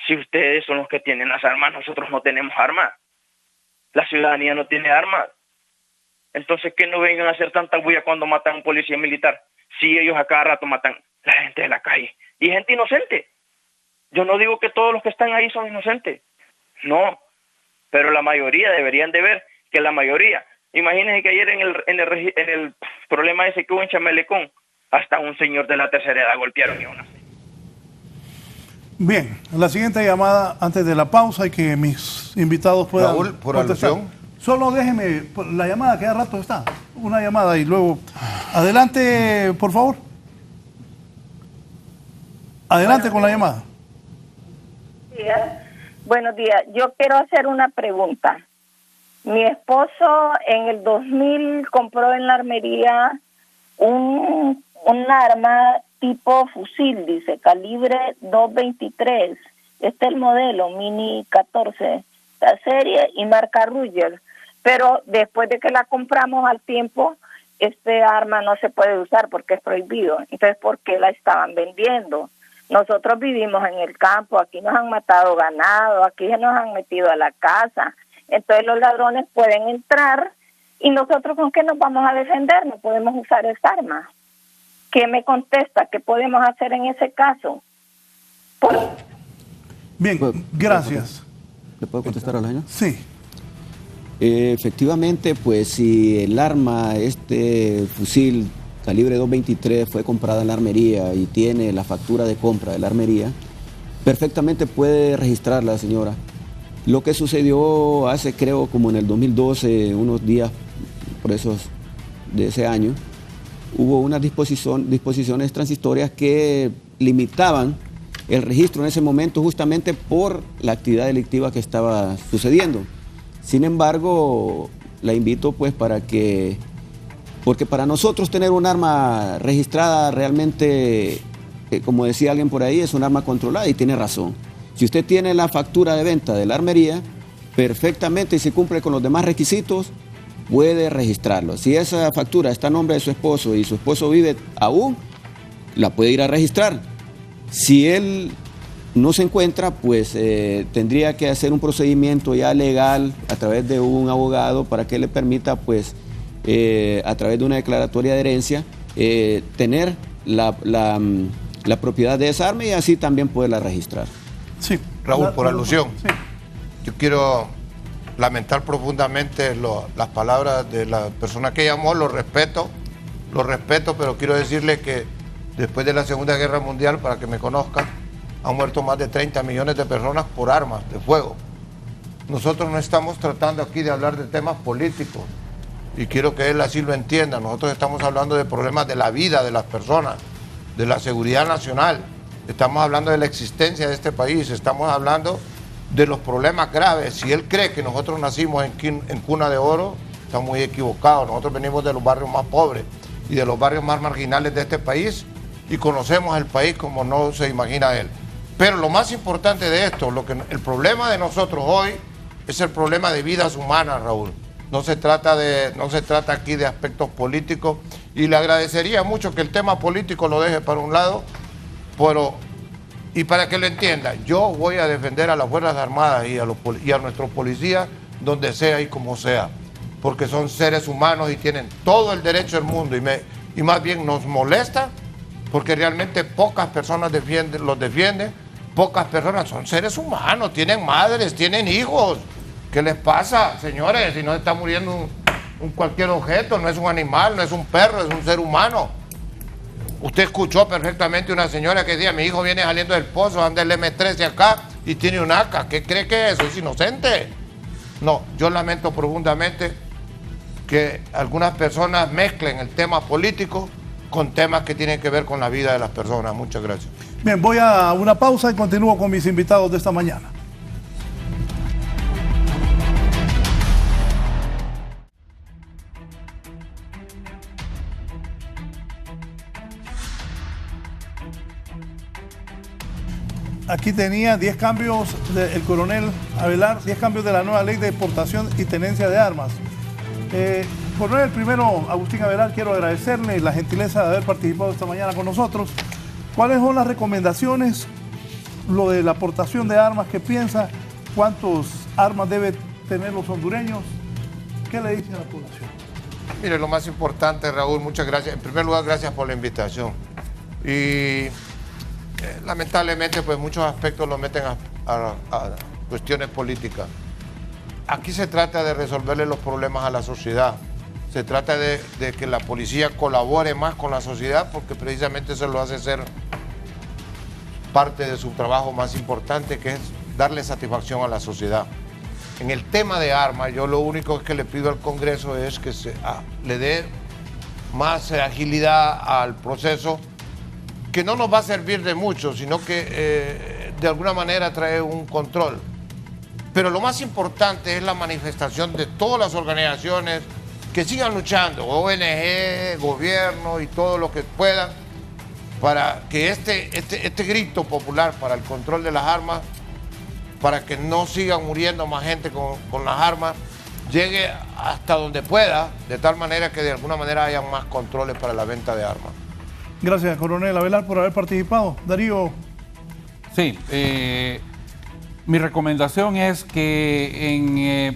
si ustedes son los que tienen las armas, nosotros no tenemos armas. La ciudadanía no tiene armas. Entonces, que no vengan a hacer tanta bulla cuando matan a un policía militar, si ellos a cada rato matan a la gente de la calle, y gente inocente. Yo no digo que todos los que están ahí son inocentes, no, pero la mayoría deberían de ver que la mayoría. Imagínense que ayer en el problema ese que hubo en Chamelecón, hasta un señor de la tercera edad golpearon y aún así.
Bien, la siguiente llamada antes de la pausa y que mis invitados puedan
Raúl, por
contestar.
alusión.
Solo déjeme, la llamada que a rato está, una llamada y luego, adelante por favor. Adelante con la llamada.
Buenos días, yo quiero hacer una pregunta. Mi esposo en el 2000 compró en la armería un arma tipo fusil, dice, calibre .223. Este es el modelo, Mini 14, la serie y marca Ruger. Pero después de que la compramos al tiempo, este arma no se puede usar porque es prohibido. Entonces, ¿por qué la estaban vendiendo? Nosotros vivimos en el campo, aquí nos han matado ganado, aquí nos han metido a la casa. Entonces los ladrones pueden entrar y nosotros ¿con qué nos vamos a defender? No podemos usar esa arma. ¿Qué me contesta? ¿Qué podemos hacer en ese caso?
Bien, gracias.
¿Le puedo contestar a la señora?
Sí.
Efectivamente, pues si el arma, este fusil calibre .223 fue comprada en la armería y tiene la factura de compra de la armería, perfectamente puede registrarla la señora. Lo que sucedió hace, creo, como en el 2012, unos días por esos de ese año, hubo unas disposiciones transitorias que limitaban el registro en ese momento justamente por la actividad delictiva que estaba sucediendo. Sin embargo, la invito pues porque para nosotros tener un arma registrada realmente, como decía alguien por ahí, es un arma controlada y tiene razón. Si usted tiene la factura de venta de la armería, perfectamente y si cumple con los demás requisitos, puede registrarlo. Si esa factura está a nombre de su esposo y su esposo vive aún, la puede ir a registrar. Si él no se encuentra, pues tendría que hacer un procedimiento ya legal a través de un abogado para que le permita, pues, a través de una declaratoria de herencia, tener la propiedad de esa arma y así también poderla registrar.
Sí.
Raúl, por alusión,
sí.
yo quiero lamentar profundamente las palabras de la persona que llamó, lo respeto, pero quiero decirle que después de la Segunda Guerra Mundial, para que me conozcan, han muerto más de 30 millones de personas por armas de fuego. Nosotros no estamos tratando aquí de hablar de temas políticos, y quiero que él así lo entienda. Nosotros estamos hablando de problemas de la vida de las personas, de la seguridad nacional. Estamos hablando de la existencia de este país, estamos hablando de los problemas graves. Si él cree que nosotros nacimos en cuna de oro, está muy equivocado. Nosotros venimos de los barrios más pobres y de los barrios más marginales de este país y conocemos el país como no se imagina él. Pero lo más importante de esto, el problema de nosotros hoy es el problema de vidas humanas, Raúl. No se trata aquí de aspectos políticos y le agradecería mucho que el tema político lo deje para un lado, y para que lo entienda, yo voy a defender a las Fuerzas Armadas y a nuestros policías donde sea y como sea, porque son seres humanos y tienen todo el derecho del mundo y más bien nos molesta porque realmente pocas personas los defienden, pocas personas, son seres humanos, tienen madres, tienen hijos. ¿Qué les pasa, señores? Si no está muriendo un cualquier objeto, no es un animal, no es un perro, es un ser humano. Usted escuchó perfectamente una señora que decía, mi hijo viene saliendo del pozo, anda el M13 acá y tiene un AK. ¿Qué cree que es eso? ¿Es inocente? No, yo lamento profundamente que algunas personas mezclen el tema político con temas que tienen que ver con la vida de las personas. Muchas gracias.
Bien, voy a una pausa y continúo con mis invitados de esta mañana. aquí tenía 10 cambios del coronel Avelar, 10 cambios de la nueva ley de portación y tenencia de armas. Coronel, primero, Agustín Avelar, quiero agradecerle la gentileza de haber participado esta mañana con nosotros. ¿Cuáles son las recomendaciones? Lo de la aportación de armas, ¿qué piensa? ¿Cuántas armas deben tener los hondureños? ¿Qué le dice a la población?
Mire, lo más importante, Raúl, muchas gracias. En primer lugar, gracias por la invitación. Y lamentablemente, pues muchos aspectos lo meten a cuestiones políticas. Aquí se trata de resolverle los problemas a la sociedad. Se trata de que la policía colabore más con la sociedad, porque precisamente eso lo hace ser parte de su trabajo más importante, que es darle satisfacción a la sociedad. En el tema de armas, yo lo único que le pido al Congreso es que le dé más agilidad al proceso, que no nos va a servir de mucho, sino que de alguna manera trae un control. Pero lo más importante es la manifestación de todas las organizaciones que sigan luchando, ONG, gobierno y todo lo que puedan, para que este grito popular para el control de las armas, para que no sigan muriendo más gente con las armas, llegue hasta donde pueda, de tal manera que de alguna manera haya más controles para la venta de armas.
Gracias, coronel Avelar, por haber participado. Darío.
Sí, mi recomendación es que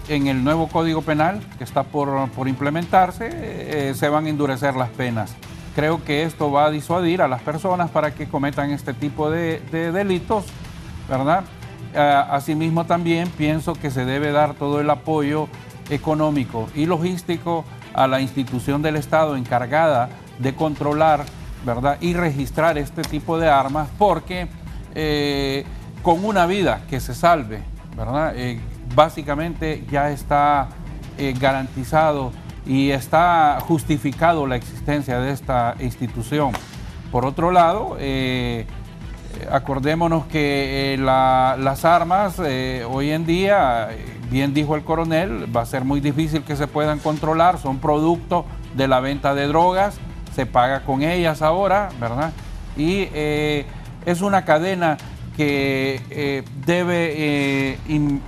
en el nuevo Código Penal que está por implementarse, se van a endurecer las penas. Creo que esto va a disuadir a las personas para que cometan este tipo de delitos, ¿verdad? Asimismo, también pienso que se debe dar todo el apoyo económico y logístico a la institución del Estado encargada de controlar, ¿verdad?, y registrar este tipo de armas, porque con una vida que se salve, ¿verdad?, básicamente ya está garantizado y está justificado la existencia de esta institución. Por otro lado, acordémonos que las armas hoy en día, bien dijo el coronel, va a ser muy difícil que se puedan controlar, son producto de la venta de drogas, se paga con ellas ahora, ¿verdad? Y es una cadena que debe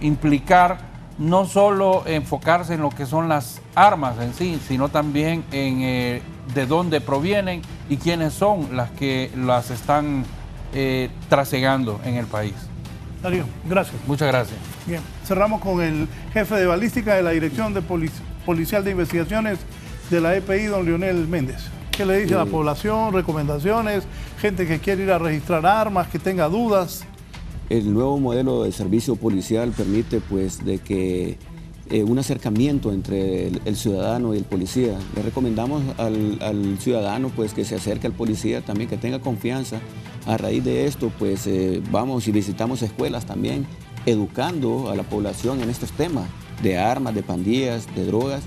implicar no solo enfocarse en lo que son las armas en sí, sino también en de dónde provienen y quiénes son las que las están trasegando en el país.
Darío, gracias.
Muchas gracias.
Bien, cerramos con el jefe de balística de la Dirección de Policial de Investigaciones de la EPI, don Leonel Méndez. ¿Qué le dice a la población? ¿Recomendaciones? Gente que quiere ir a registrar armas, que tenga dudas.
El nuevo modelo de servicio policial permite pues de que un acercamiento entre el ciudadano y el policía. Le recomendamos al ciudadano pues que se acerque al policía también, que tenga confianza. A raíz de esto pues vamos y visitamos escuelas también, educando a la población en estos temas de armas, de pandillas, de drogas.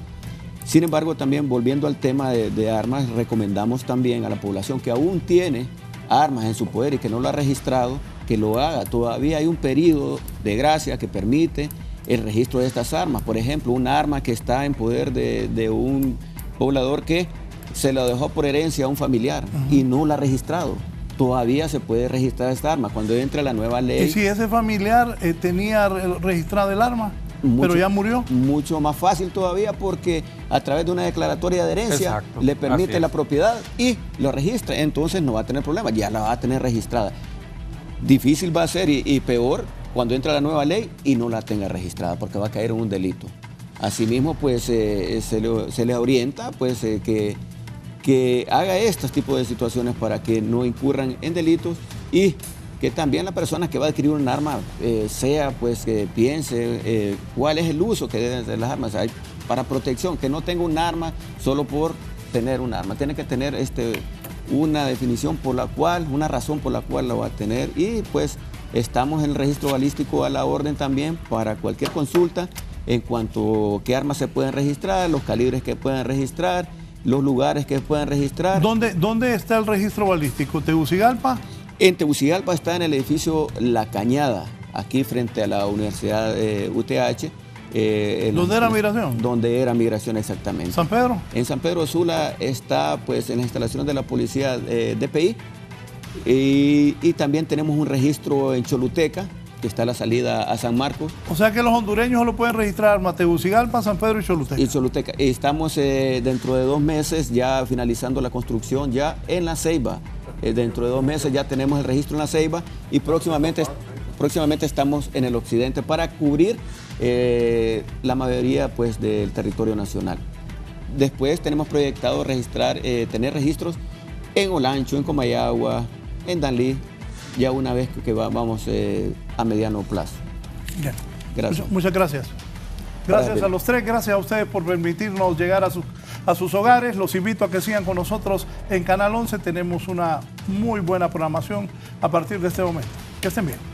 Sin embargo, también volviendo al tema de armas, recomendamos también a la población que aún tiene armas en su poder y que no lo ha registrado, que lo haga. Todavía hay un periodo de gracia que permite el registro de estas armas. Por ejemplo, un arma que está en poder de un poblador que se lo dejó por herencia a un familiar y no la ha registrado. Todavía se puede registrar esta arma cuando entre la nueva ley.
¿Y si ese familiar tenía registrado el arma, pero ya murió?
Mucho más fácil todavía, porque a través de una declaratoria de herencia le permite la propiedad y lo registra. Entonces no va a tener problema, ya la va a tener registrada. Difícil va a ser y peor cuando entra la nueva ley y no la tenga registrada, porque va a caer en un delito. Asimismo, pues se le orienta pues que haga estos tipos de situaciones para que no incurran en delitos, y que también la persona que va a adquirir un arma sea pues que piense cuál es el uso que deben hacer las armas. Hay para protección, que no tenga un arma solo por tener un arma, tiene que tener una definición por la cual, una razón por la cual la va a tener, y pues estamos en el registro balístico a la orden también para cualquier consulta en cuanto a qué armas se pueden registrar, los calibres que pueden registrar, los lugares que pueden registrar.
¿Dónde está el registro balístico? ¿Tegucigalpa?
En Tegucigalpa está en el edificio La Cañada, aquí frente a la Universidad UTH.
¿Dónde era Migración?
Donde era Migración, exactamente.
¿San Pedro?
En San Pedro Sula está pues en las instalaciones de la policía DPI, Y también tenemos un registro en Choluteca, que está a la salida a San Marcos.
O sea que los hondureños lo pueden registrar Tegucigalpa, San Pedro y Choluteca.
Y Choluteca. Estamos dentro de 2 meses ya finalizando la construcción ya en La Ceiba. Dentro de 2 meses ya tenemos el registro en La Ceiba y próximamente estamos en el occidente para cubrir la mayoría pues, del territorio nacional. Después tenemos proyectado tener registros en Olancho, en Comayagua, en Danlí, ya una vez que vamos a mediano plazo.
Bien.
Gracias.
Muchas gracias. Gracias a los tres, gracias a ustedes por permitirnos llegar a sus hogares. Los invito a que sigan con nosotros en Canal 11. Tenemos una muy buena programación a partir de este momento. Que estén bien.